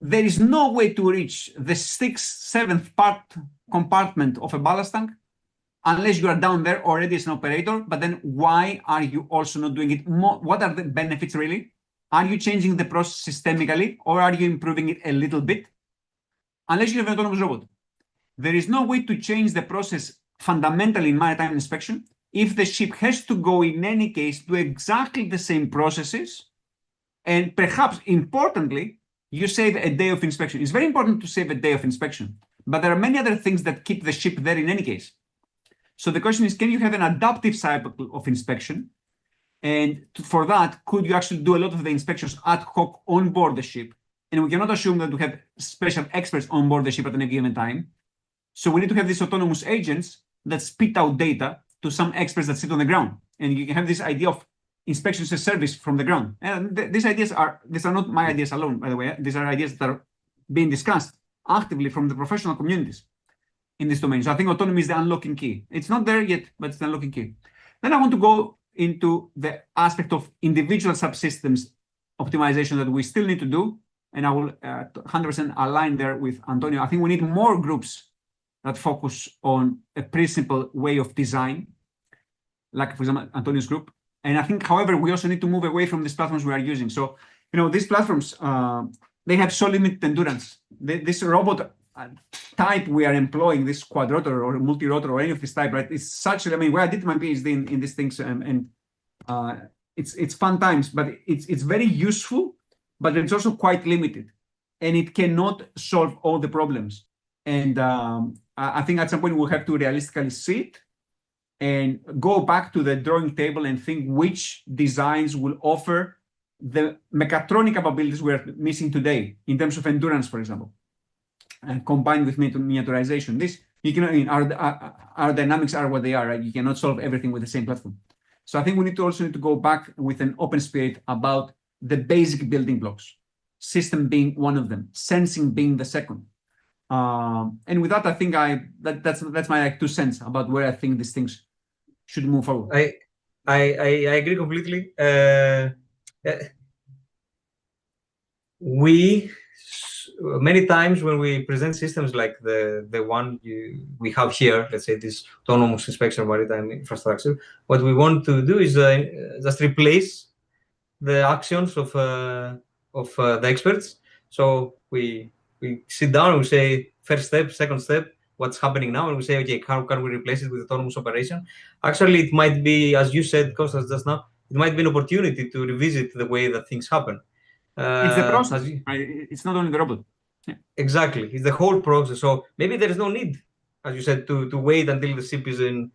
there is no way to reach the 6th, 7th compartment of a ballast tank unless you are down there already as an operator. But then why are you also not doing it? What are the benefits really? Are you changing the process systemically, or are you improving it a little bit? Unless you have an autonomous robot. There is no way to change the process fundamentally in maritime inspection if the ship has to go in any case do exactly the same processes. And perhaps importantly, you save a day of inspection. It's very important to save a day of inspection, but there are many other things that keep the ship there in any case. So the question is, can you have an adaptive cycle of inspection? And for that, could you actually do a lot of the inspections ad hoc on board the ship? And we cannot assume that we have special experts on board the ship at any given time. So we need to have these autonomous agents that spit out data to some experts that sit on the ground. And you can have this idea of inspection as a service from the ground. And these are not my ideas alone, by the way. These are ideas that are being discussed actively from the professional communities in this domain. So I think autonomy is the unlocking key. It's not there yet, but it's the unlocking key. Then I want to go into the aspect of individual subsystems optimization that we still need to do. And I will 100% align there with Antonio. I think we need more groups that focus on a principal way of design, like, for example, Antonio's group. And I think, however, we also need to move away from these platforms we are using. So, these platforms, they have so limited endurance. This robot type we are employing, this quadrotor or multi-rotor or any of this type, right? It's such, where I did my PhD in these things, and it's fun times, but it's very useful, but it's also quite limited, and it cannot solve all the problems. And I think at some point we'll have to realistically see it and go back to the drawing table and think which designs will offer the mechatronic capabilities we're missing today in terms of endurance, for example, and combined with miniaturization. This, our dynamics are what they are, right? You cannot solve everything with the same platform. So I think we need to go back with an open spirit about the basic building blocks, system being one of them, sensing being the second. And with that, I think that's my 2 cents about where I think these things should move forward. I agree completely. We many times when we present systems like the one we have here, let's say this autonomous inspection of maritime infrastructure, what we want to do is just replace the actions of the experts. So we sit down and we say first step, second step, what's happening now, and we say, okay, how can we replace it with autonomous operation? Actually, it might be, as you said, Kostas, just now, it might be an opportunity to revisit the way that things happen. It's the process, right? It's not only the robot. Yeah. Exactly, it's the whole process. So maybe there is no need, as you said, to wait until the ship is in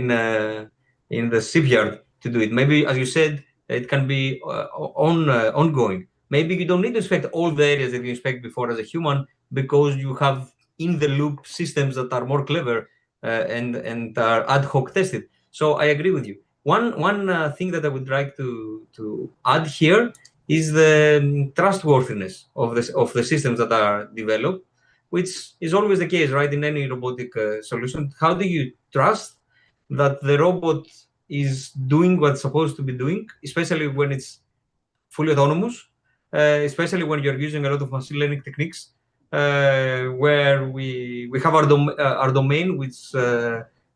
the shipyard to do it. Maybe, as you said, it can be ongoing. Maybe you don't need to inspect all the areas that you inspect before as a human, because you have in-the-loop systems that are more clever and are ad hoc tested. So I agree with you. One thing that I would like to add here is the trustworthiness of the systems that are developed, which is always the case, right, in any robotic solution. How do you trust that the robot is doing what's supposed to be doing, especially when it's fully autonomous, especially when you're using a lot of machine learning techniques, where we have our domain, which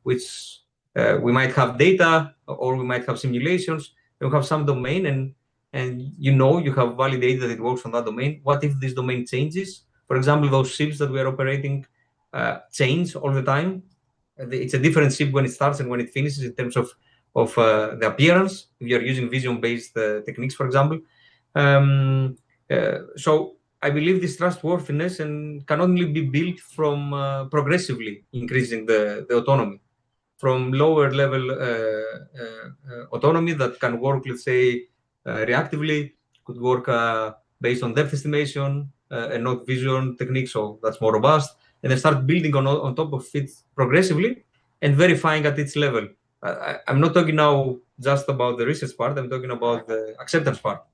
we might have data, or we might have simulations. We have some domain, and you have validated that it works on that domain. What if this domain changes? For example, those ships that we are operating change all the time. It's a different ship when it starts and when it finishes in terms of the appearance, if you're using vision-based techniques, for example. So I believe this trustworthiness can only be built from progressively increasing the autonomy, from lower level autonomy that can work, let's say, reactively, could work based on depth estimation and not vision techniques, so that's more robust, and then start building on top of it progressively and verifying at each level. I'm not talking now just about the research part, I'm talking about the acceptance part.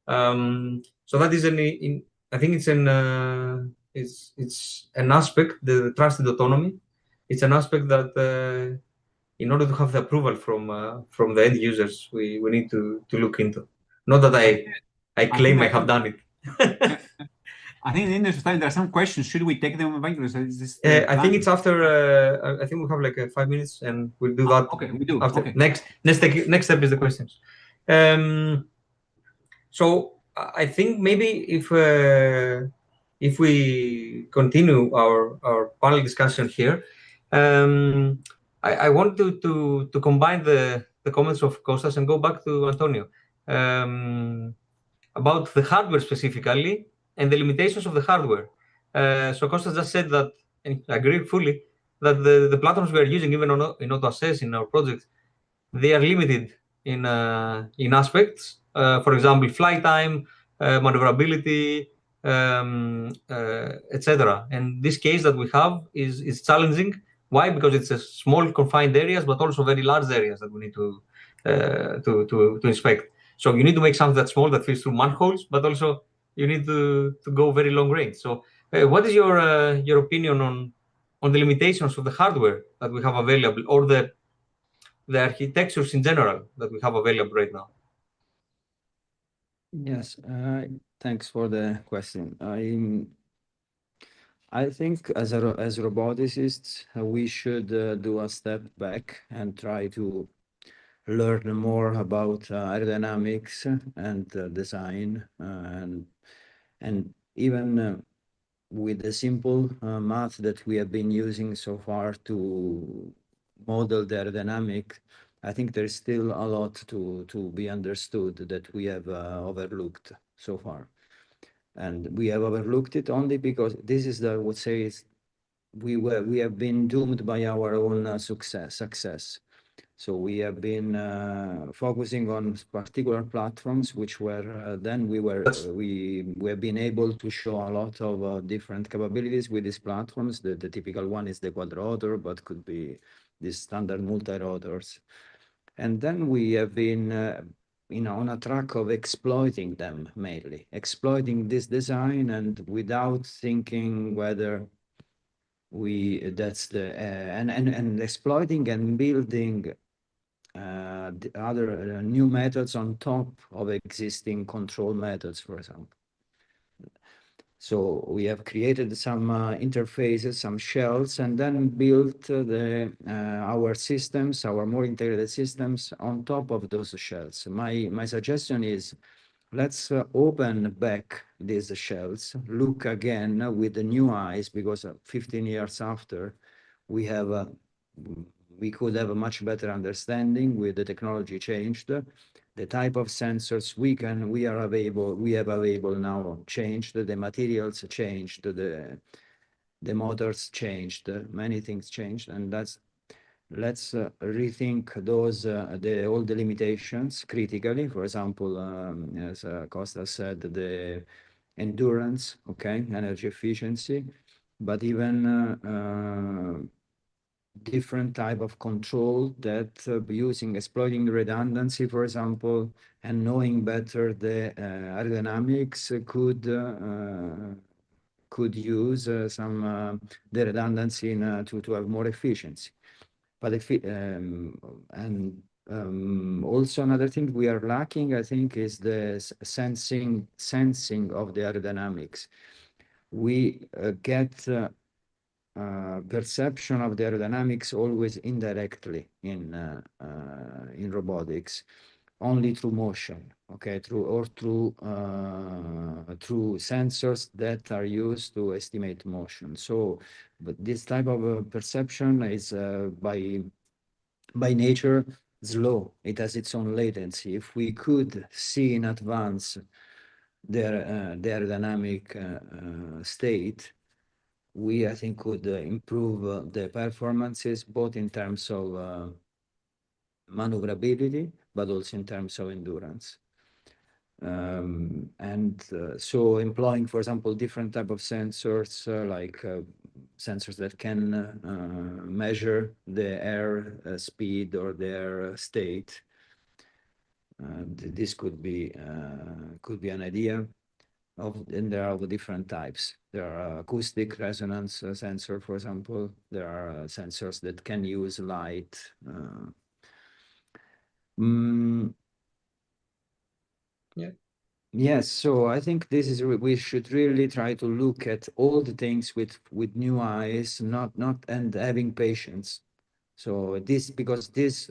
So that is I think it's an aspect, the trusted autonomy. It's an aspect that in order to have the approval from the end users, we need to look into. Not that I claim I have done it. I think in the interest of time, there are some questions. Should we take them, Evangelos? Is this I think it's after. I think we have like 5 minutes, and we'll do that. Okay, we do. After. Okay. Next step is the questions. So I think maybe if we continue our panel discussion here, I want to combine the comments of Kostas and go back to Antonio about the hardware specifically and the limitations of the hardware. So Kostas just said that, and I agree fully, that the platforms we are using, even in AutoAssess in our project, they are limited in aspects. For example, flight time, maneuverability, etc. And this case that we have is challenging. Why? Because it's a small confined areas, but also very large areas that we need to inspect. So you need to make something that's small that fits through manholes, but also you need to go very long range. So what is your opinion on the limitations of the hardware that we have available, or the architectures in general that we have available right now? Yes, thanks for the question. I think as roboticists, we should do a step back and try to learn more about aerodynamics and design, and even with the simple math that we have been using so far to model the aerodynamic, I think there's still a lot to be understood that we have overlooked so far. And we have overlooked it only because this is I would say, we have been doomed by our own success. So we have been focusing on particular platforms, which were then we have been able to show a lot of different capabilities with these platforms. The typical one is the quadrotor, but could be the standard multi-rotors. And then we have been on a track of exploiting them, mainly exploiting this design, and without thinking whether and exploiting and building the other new methods on top of existing control methods, for example. So we have created some interfaces, some shells, and then built our systems, our more integrated systems on top of those shells. My suggestion is, let's open back these shells, look again with the new eyes, because 15 years after, we could have a much better understanding with the technology changed. The type of sensors we have available now changed, the materials changed, the motors changed, many things changed, and let's rethink those all the limitations critically. For example, as Kostas said, the endurance, okay, energy efficiency, but even different type of control that exploiting redundancy, for example, and knowing better the aerodynamics could use some the redundancy to have more efficiency. But also another thing we are lacking, I think, is the sensing of the aerodynamics. We get perception of the aerodynamics always indirectly in robotics, only through motion, okay, through sensors that are used to estimate motion. So, but this type of perception is by nature slow. It has its own latency. If we could see in advance their aerodynamic state, we, I think, could improve the performances, both in terms of maneuverability, but also in terms of endurance. So employing, for example, different type of sensors, like sensors that can measure the air speed or their state. This could be an idea. And there are different types. There are acoustic resonance sensor, for example. There are sensors that can use light. Yeah. Yes, so I think this is we should really try to look at all the things with new eyes, not and having patience. So because this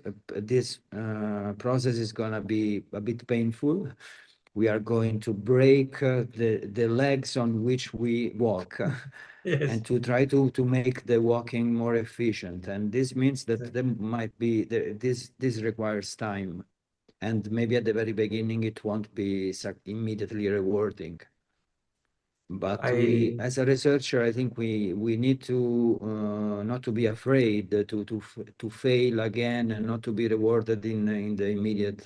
process is gonna be a bit painful. We are going to break the legs on which we walk. Yes. And to try to make the walking more efficient, and this means that there might be this requires time, and maybe at the very beginning it won't be immediately rewarding. But we, as a researcher, I think we need to not to be afraid to fail again and not to be rewarded in the immediate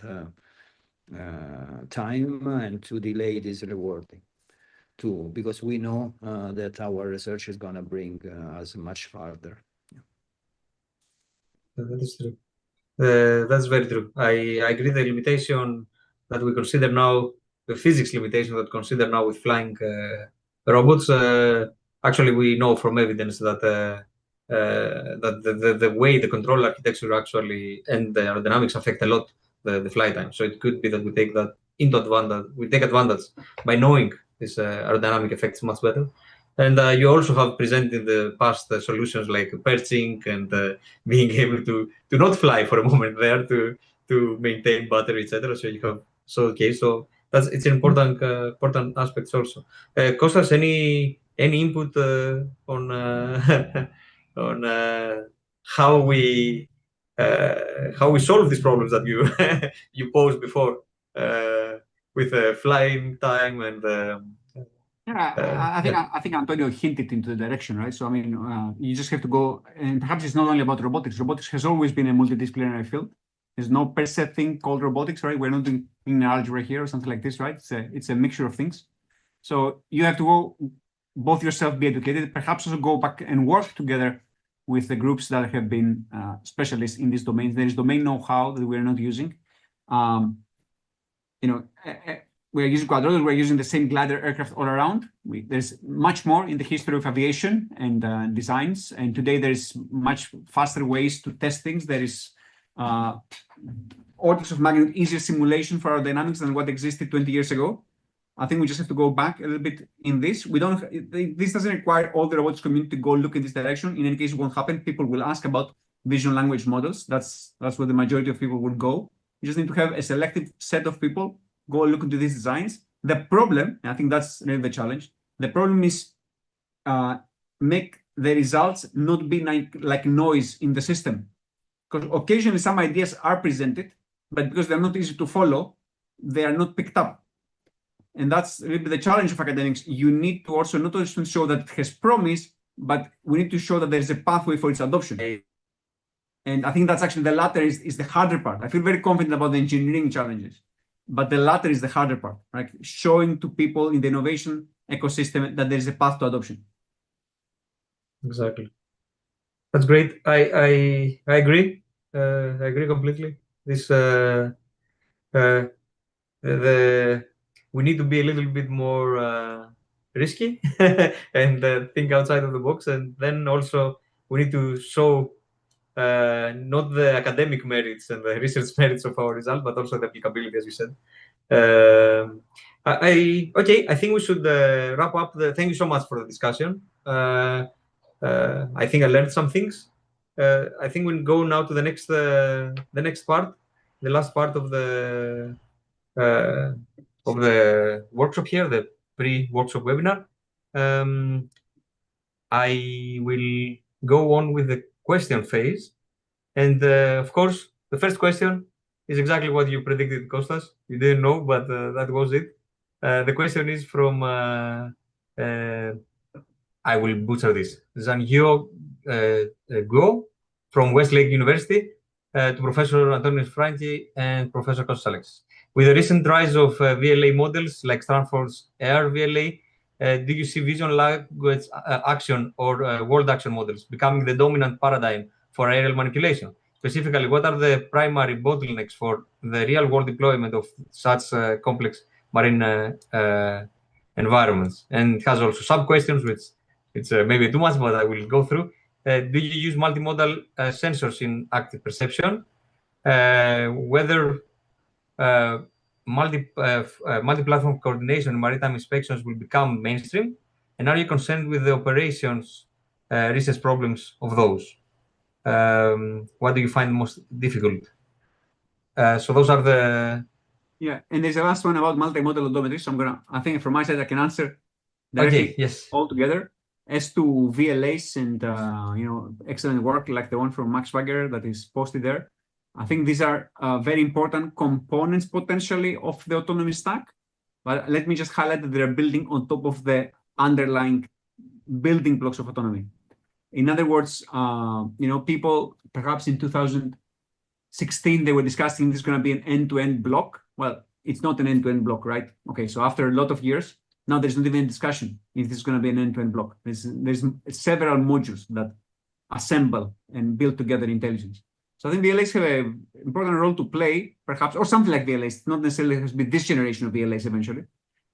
time, and to delay this rewarding too, because we know that our research is going to bring us much farther. That is true. That's very true. I agree. The limitation that we consider now, the physics limitation that we consider now with flying robots, actually we know from evidence that that the way the control architecture actually and the aerodynamics affect a lot the flight time. So it could be that we take that into advantage. We take advantage by knowing this aerodynamic effects much better. And you also have presented in the past solutions like perching and being able to not fly for a moment there to maintain battery, etc. So you have so it's an important important aspects also. Kostas, any input on on how we solve these problems that you you posed before with flying time and I think Antonio hinted into the direction, right? So I mean, you just have to go, and perhaps it's not only about robotics. Robotics has always been a multidisciplinary field. There's no per se thing called robotics, right? We're not doing algebra here or something like this, right? It's a mixture of things. So you have to go, both yourself be educated, perhaps also go back and work together with the groups that have been specialists in these domains. There is domain know-how that we're not using. We're using quadrupeds, we're using the same glider aircraft all around. There's much more in the history of aviation and designs. And today there's much faster ways to test things. There is orders of magnitude easier simulation for aerodynamics than what existed 20 years ago. I think we just have to go back a little bit in this. This doesn't require all the robotics community to go look in this direction. In any case, it won't happen. People will ask about vision language models. That's where the majority of people will go. You just need to have a selected set of people go look into these designs. The problem, and I think that's really the challenge, the problem is make the results not be like noise in the system. Because occasionally some ideas are presented, but because they're not easy to follow, they are not picked up. And that's really the challenge of academics. You need to also not only show that it has promise, but we need to show that there's a pathway for its adoption. And I think that's actually the latter is the harder part. I feel very confident about the engineering challenges, but the latter is the harder part, right? Showing to people in the innovation ecosystem that there is a path to adoption. Exactly. That's great. I agree. I agree completely. This we need to be a little bit more risky and think outside of the box, and then also we need to show not the academic merits and the research merits of our result, but also the applicability, as you said. I think we should wrap up. Thank you so much for the discussion. I think I learned some things. I think we'll go now to the next part, the last part of the workshop here, the pre-workshop webinar. I will go on with the question phase. And of course, the first question is exactly what you predicted, Kostas. You didn't know, but that was it. The question is from, I will butcher this, Zangyo Go from Westlake University to Professor Antonios Franchi and Professor Konstantinos Alexis. With the recent rise of VLA models like Stanford's AR VLA, do you see vision language action or world action models becoming the dominant paradigm for aerial manipulation? Specifically, what are the primary bottlenecks for the real-world deployment of such complex marine environments? And it has also sub-questions, which it's maybe too much, but I will go through. Do you use multimodal sensors in active perception? Whether multi-platform coordination and maritime inspections will become mainstream? And are you concerned with the operations research problems of those? What do you find most difficult? So those are the... Yeah, and there's a last one about multimodal odometry. So I think from my side, I can answer directly yes. all together. As to VLAs and excellent work like the one from Max Wagger that is posted there, I think these are very important components potentially of the autonomy stack. But let me just highlight that they're building on top of the underlying building blocks of autonomy. In other words, people perhaps in 2016 they were discussing this is going to be an end-to-end block. Well, it's not an end-to-end block, right? Okay, so after a lot of years, now there's not even a discussion if this is going to be an end-to-end block. There's several modules that assemble and build together intelligence. So I think VLAs have an important role to play, perhaps, or something like VLAs. Not necessarily has to be this generation of VLAs eventually,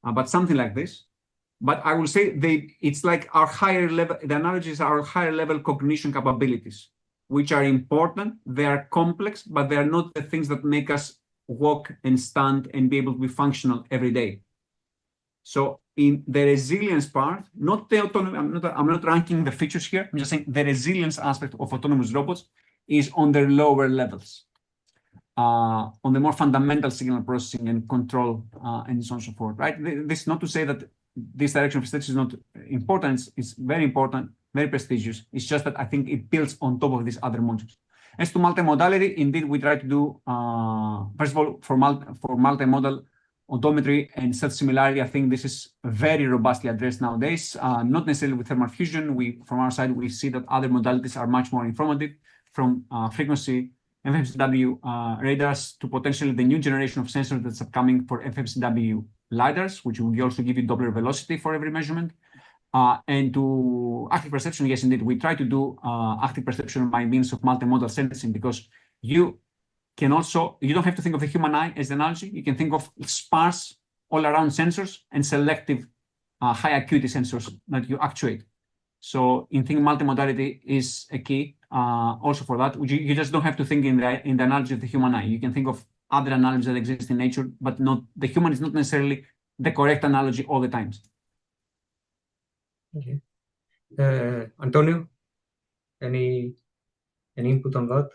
but something like this. But I will say it's like our higher level, the analogies are our higher level cognition capabilities, which are important. They are complex, but they are not the things that make us walk and stand and be able to be functional every day. So in the resilience part, not the autonomy, I'm not ranking the features here. I'm just saying the resilience aspect of autonomous robots is on the lower levels, on the more fundamental signal processing and control, and so on and so forth, right? This is not to say that this direction of research is not important. It's very important, very prestigious. It's just that I think it builds on top of these other modules. As to multimodality, indeed, we try to do, first of all, for multimodal odometry and set similarity, I think this is very robustly addressed nowadays, not necessarily with thermal fusion. From our side, we see that other modalities are much more informative, from frequency FMCW radars to potentially the new generation of sensors that's upcoming for FMCW LiDARs, which will also give you Doppler velocity for every measurement. And to active perception, yes, indeed, we try to do active perception by means of multimodal sensing, because you don't have to think of the human eye as the analogy. You can think of sparse all-around sensors and selective high acuity sensors that you actuate. So in thinking multimodality is a key also for that. You just don't have to think in the analogy of the human eye. You can think of other analogies that exist in nature, but the human is not necessarily the correct analogy all the times. Okay. Antonio, any input on that?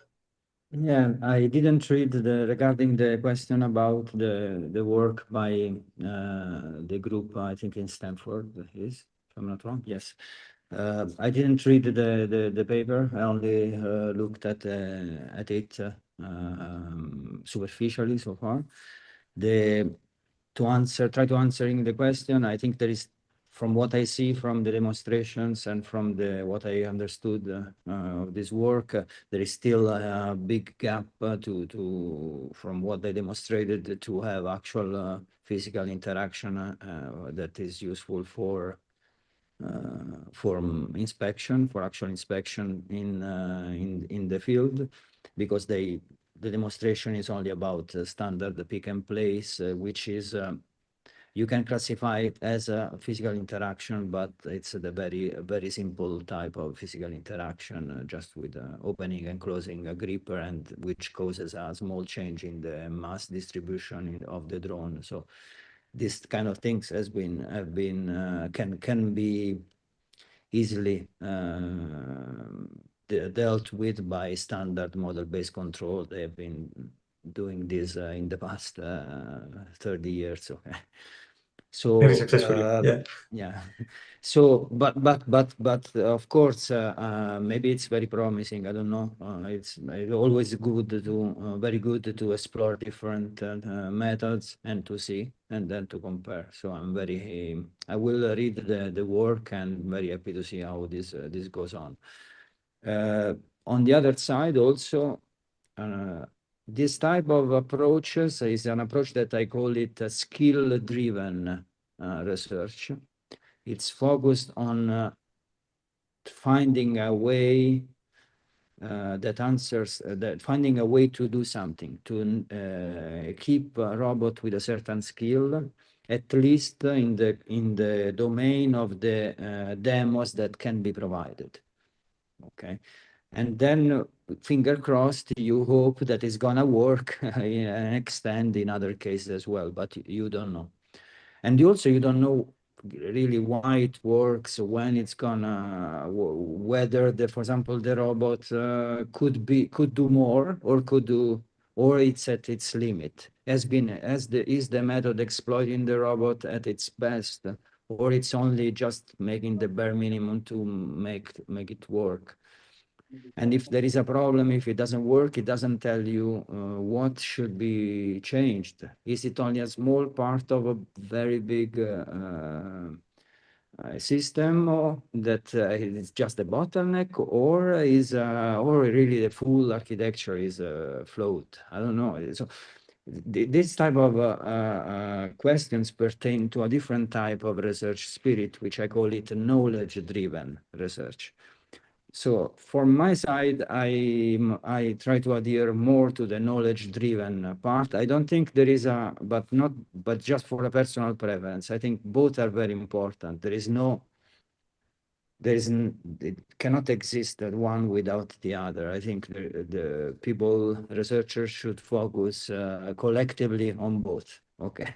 Yeah, I didn't read regarding the question about the work by the group, I think in Stanford, if I'm not wrong. Yes. I didn't read the paper. I only looked at it superficially so far. Try to answering the question, I think there is, from what I see from the demonstrations and from what I understood of this work, there is still a big gap from what they demonstrated to have actual physical interaction that is useful for inspection, for actual inspection in the field, because the demonstration is only about standard pick and place, which is you can classify it as a physical interaction, but it's a very simple type of physical interaction, just with opening and closing a gripper, and which causes a small change in the mass distribution of the drone. So this kind of things can be easily dealt with by standard model-based control. They have been doing this in the past 30 years. Okay. So very successfully. Yeah. So, but of course, maybe it's very promising. I don't know. It's always very good to explore different methods and to see and then to compare. So I will read the work, and very happy to see how this goes on. On the other side, also. This type of approaches is an approach that I call it skill-driven research. It's focused on finding a way finding a way to do something, to keep a robot with a certain skill, at least in the domain of the demos that can be provided. Okay. And then, finger crossed, you hope that it's gonna work and extend in other cases as well, but you don't know. And also you don't know really why it works, when it's gonna, whether for example, the robot could do more, or it's at its limit. Is the method exploiting the robot at its best, or it's only just making the bare minimum to make it work? And if there is a problem, if it doesn't work, it doesn't tell you what should be changed. Is it only a small part of a very big system, or that it's just a bottleneck, or or really the full architecture is flawed? I don't know. So this type of questions pertain to a different type of research spirit, which I call it knowledge-driven research. So from my side, I try to adhere more to the knowledge-driven part. I don't think there is but just for a personal preference. I think both are very important. It cannot exist one without the other. I think the researchers should focus collectively on both. Okay.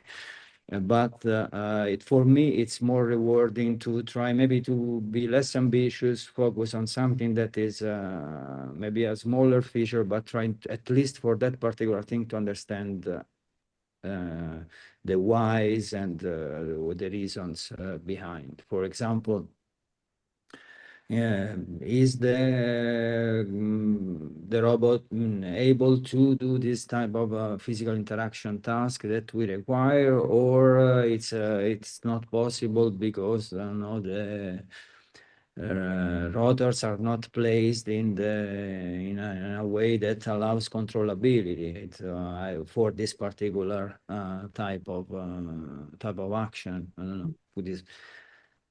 But for me, it's more rewarding to try maybe to be less ambitious, focus on something that is maybe a smaller feature, but trying at least for that particular thing to understand the whys and the reasons behind. For example, is the robot able to do this type of physical interaction task that we require, or it's not possible because the rotors are not placed in a way that allows controllability for this particular type of action. I don't know.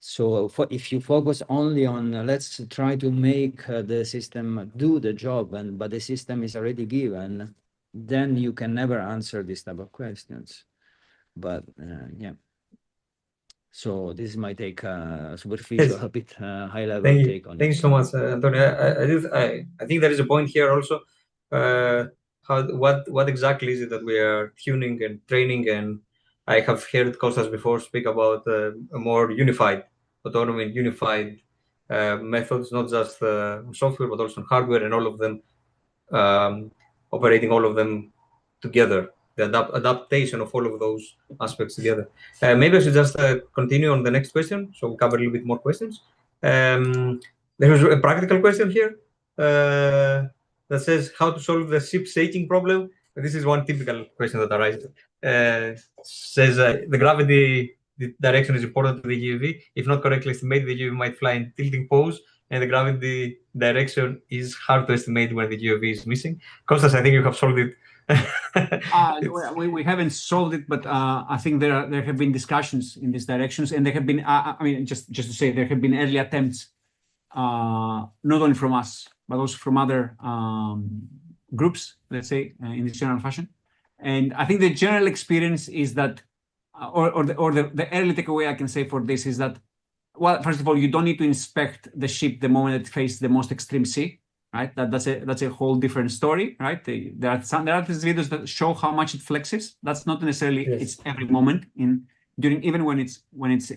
So if you focus only on let's try to make the system do the job, but the system is already given, then you can never answer this type of questions. But yeah. So this is my take, superficial, Yes. a bit high level take on it. Thank you so much, Antonio. I think there is a point here also. What exactly is it that we are tuning and training? And I have heard Kostas before speak about a more unified autonomy and unified methods, not just software, but also hardware, and all of them operating all of them together. The adaptation of all of those aspects together. Maybe I should just continue on the next question, so we cover a little bit more questions. There is a practical question here that says how to solve the ship shaking problem. This is one typical question that arises. Says the gravity direction is important to the UAV. If not correctly estimated, the UAV might fly in tilting pose, and the gravity direction is hard to estimate when the UAV is missing. Kostas, I think you have solved it. We haven't solved it, but I think there have been discussions in these directions, and there have been, I mean, just to say, there have been early attempts, not only from us, but also from other groups, let's say, in this general fashion. And I think the general experience is that, or the early takeaway I can say for this is that, well, first of all, you don't need to inspect the ship the moment it faces the most extreme sea. Right, that's a whole different story, right? There are these videos that show how much it flexes. That's not necessarily it's every moment even when it's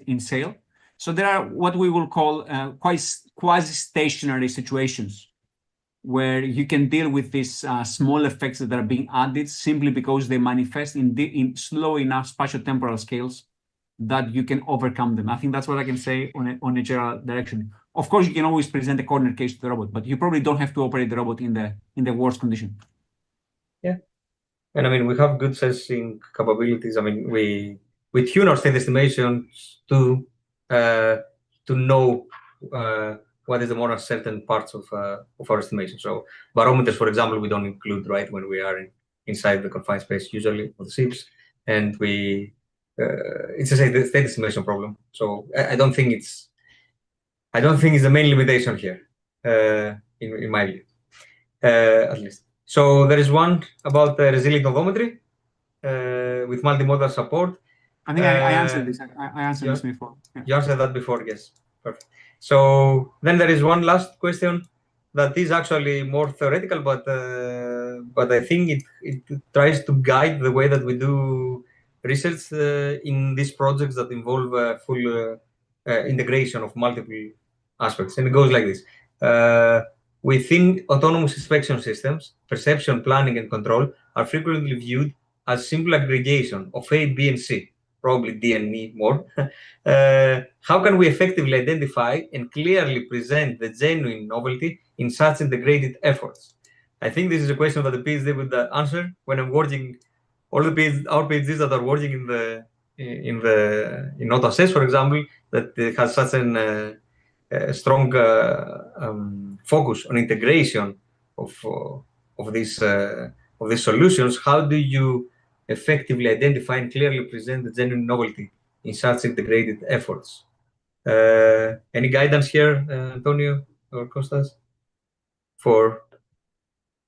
in sail. So there are what we will call quasi-stationary situations where you can deal with these small effects that are being added simply because they manifest in slow enough spatio-temporal scales that you can overcome them. I think that's what I can say on a general direction. Of course, you can always present a corner case to the robot, but you probably don't have to operate the robot in the worst condition. Yeah, and I mean we have good sensing capabilities. I mean we tune our state estimations to know what is the more uncertain parts of our estimation. So barometers, for example, we don't include right when we are inside the confined space usually of the ships, and it's a state estimation problem. So I don't think it's the main limitation here, in my view, at least. So there is one about resilient odometry with multimodal support. I think I answered this. I answered this before. Yeah. You answered that before, yes. Perfect. So then there is one last question that is actually more theoretical, but I think it tries to guide the way that we do research in these projects that involve full integration of multiple aspects. And it goes like this. Within autonomous inspection systems, perception, planning, and control are frequently viewed as simple aggregation of A, B, and C, probably D and E more. How can we effectively identify and clearly present the genuine novelty in such integrated efforts? I think this is a question that the PhD would answer when I'm working. All our PhDs that are working in AutoAssess, for example, that has such an strong focus on integration of these solutions. How do you effectively identify and clearly present the genuine novelty in such integrated efforts? Any guidance here, Antonio or Kostas, for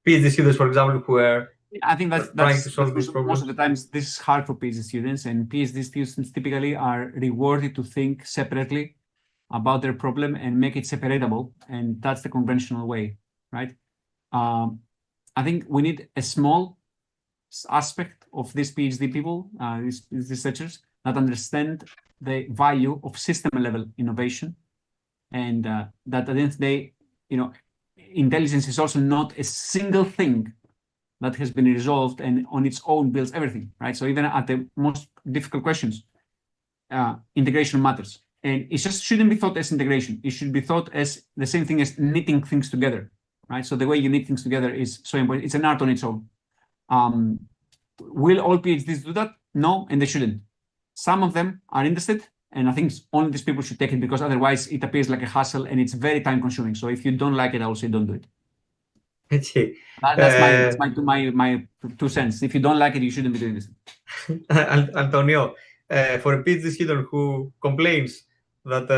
PhD students, for example, who are I think trying to solve these problems? Most of the times this is hard for PhD students, and PhD students typically are rewarded to think separately about their problem and make it separatable, and that's the conventional way, right? I think we need a small aspect of these PhD people, these researchers, that understand the value of system-level innovation, and that at the end of the day, intelligence is also not a single thing that has been resolved and on its own builds everything, right? So even at the most difficult questions, integration matters. And it just shouldn't be thought as integration. It should be thought as the same thing as knitting things together, right? So the way you knit things together is so important. It's an art on its own. Will all PhDs do that? No, and they shouldn't. Some of them are interested, and I think only these people should take it, because otherwise it appears like a hassle and it's very time consuming. So if you don't like it, I will say don't do it. Okay. That's my 2 cents. If you don't like it, you shouldn't be doing this. Antonio, for a PhD student who complains that,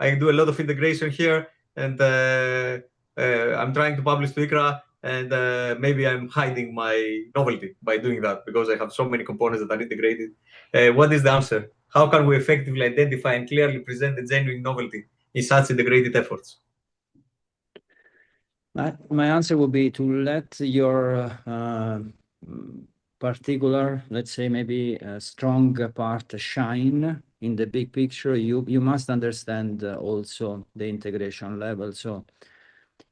I do a lot of integration here, and I'm trying to publish to ICRA, and maybe I'm hiding my novelty by doing that because I have so many components that are integrated. What is the answer? How can we effectively identify and clearly present the genuine novelty in such integrated efforts? My answer would be to let your particular, let's say maybe a strong part shine in the big picture. You must understand also the integration level. So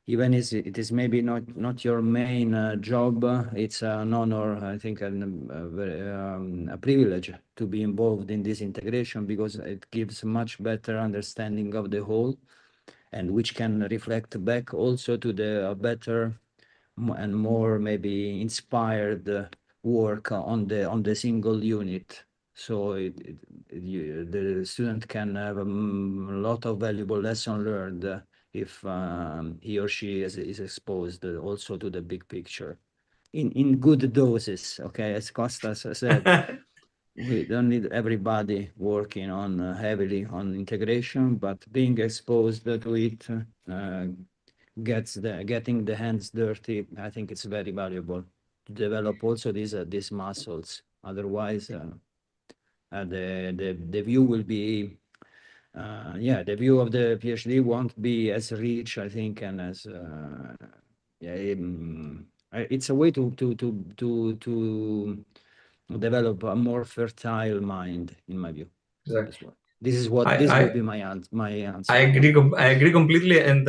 even if it is maybe not your main job, it's an honor, I think, and a privilege to be involved in this integration, because it gives much better understanding of the whole, and which can reflect back also to the better and more maybe inspired work on the single unit. So the student can have a lot of valuable lesson learned if he or she is exposed also to the big picture in good doses. Okay, as Kostas said. We don't need everybody working on heavily on integration, but being exposed to it, getting the hands dirty. I think it's very valuable to develop also these muscles. Otherwise, the view will be, the view of the PhD won't be as rich, I think, and as it's a way to develop a more fertile mind, in my view. Exactly. This would be my answer. I agree completely, and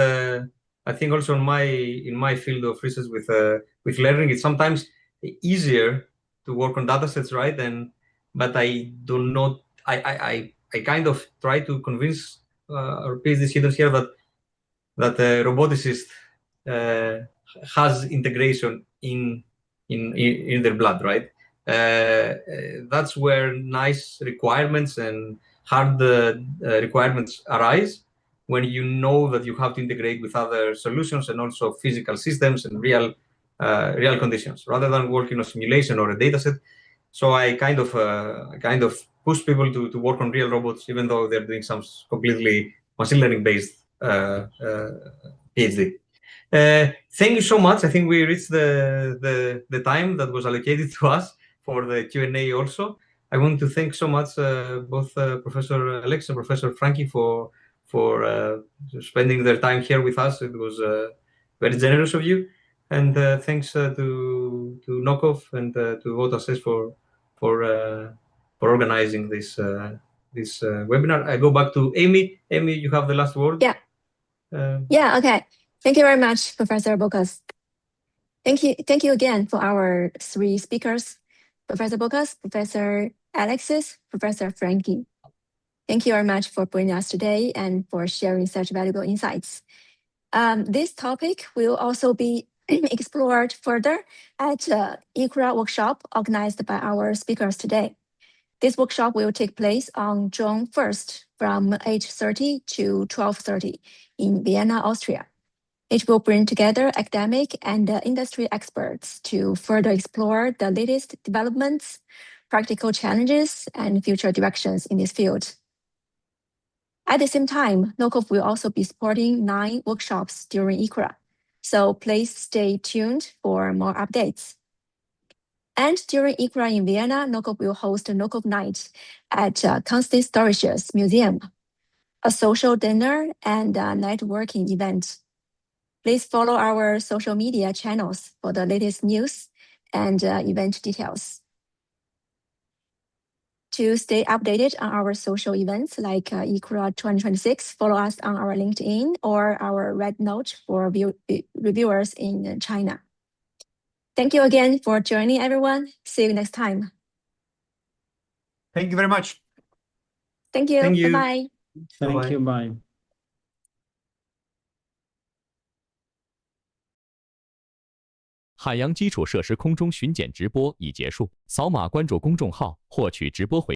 I think also in my field of research with learning, it's sometimes easier to work on data sets, right? But I do not. I kind of try to convince our PhD students here that a roboticist has integration in their blood, right? That's where nice requirements and hard requirements arise, when you know that you have to integrate with other solutions and also physical systems and real conditions, rather than working on simulation or a data set. So I kind of push people to work on real robots, even though they're doing some completely machine learning based PhD. Thank you so much. I think we reached the time that was allocated to us for the Q&A also. I want to thank so much both Professor Alexis and Professor Franchi for spending their time here with us. It was very generous of you. And thanks to Knockoff and to Autosys for organizing this webinar. I go back to Amy. Amy, you have the last word. Yeah. Yeah. Okay. Thank you very much, Professor Boukas. Thank you again for our three speakers, Professor Boukas, Professor Alexis, Professor Franchi. Thank you very much for joining us today and for sharing such valuable insights. This topic will also be explored further at ICRA workshop organized by our speakers today. This workshop will take place on June 1st from 8:30 to 12:30 in Vienna, Austria. It will bring together academic and industry experts to further explore the latest developments, practical challenges, and future directions in this field. At the same time, Knockoff will also be supporting 9 workshops during ICRA, so please stay tuned for more updates. And during ICRA in Vienna, Knockoff will host a Knockoff night at Konstantinos Museum, a social dinner and a networking event. Please follow our social media channels for the latest news and event details. To stay updated on our social events like ICRA 2026, follow us on our LinkedIn or our Red Note for reviewers in China. Thank you again for joining, everyone. See you next time. Thank you very much. Thank you. Thank you. Bye-bye. Thank you. Bye.海洋基础设施空中巡检直播已结束，扫码关注公众号获取直播回。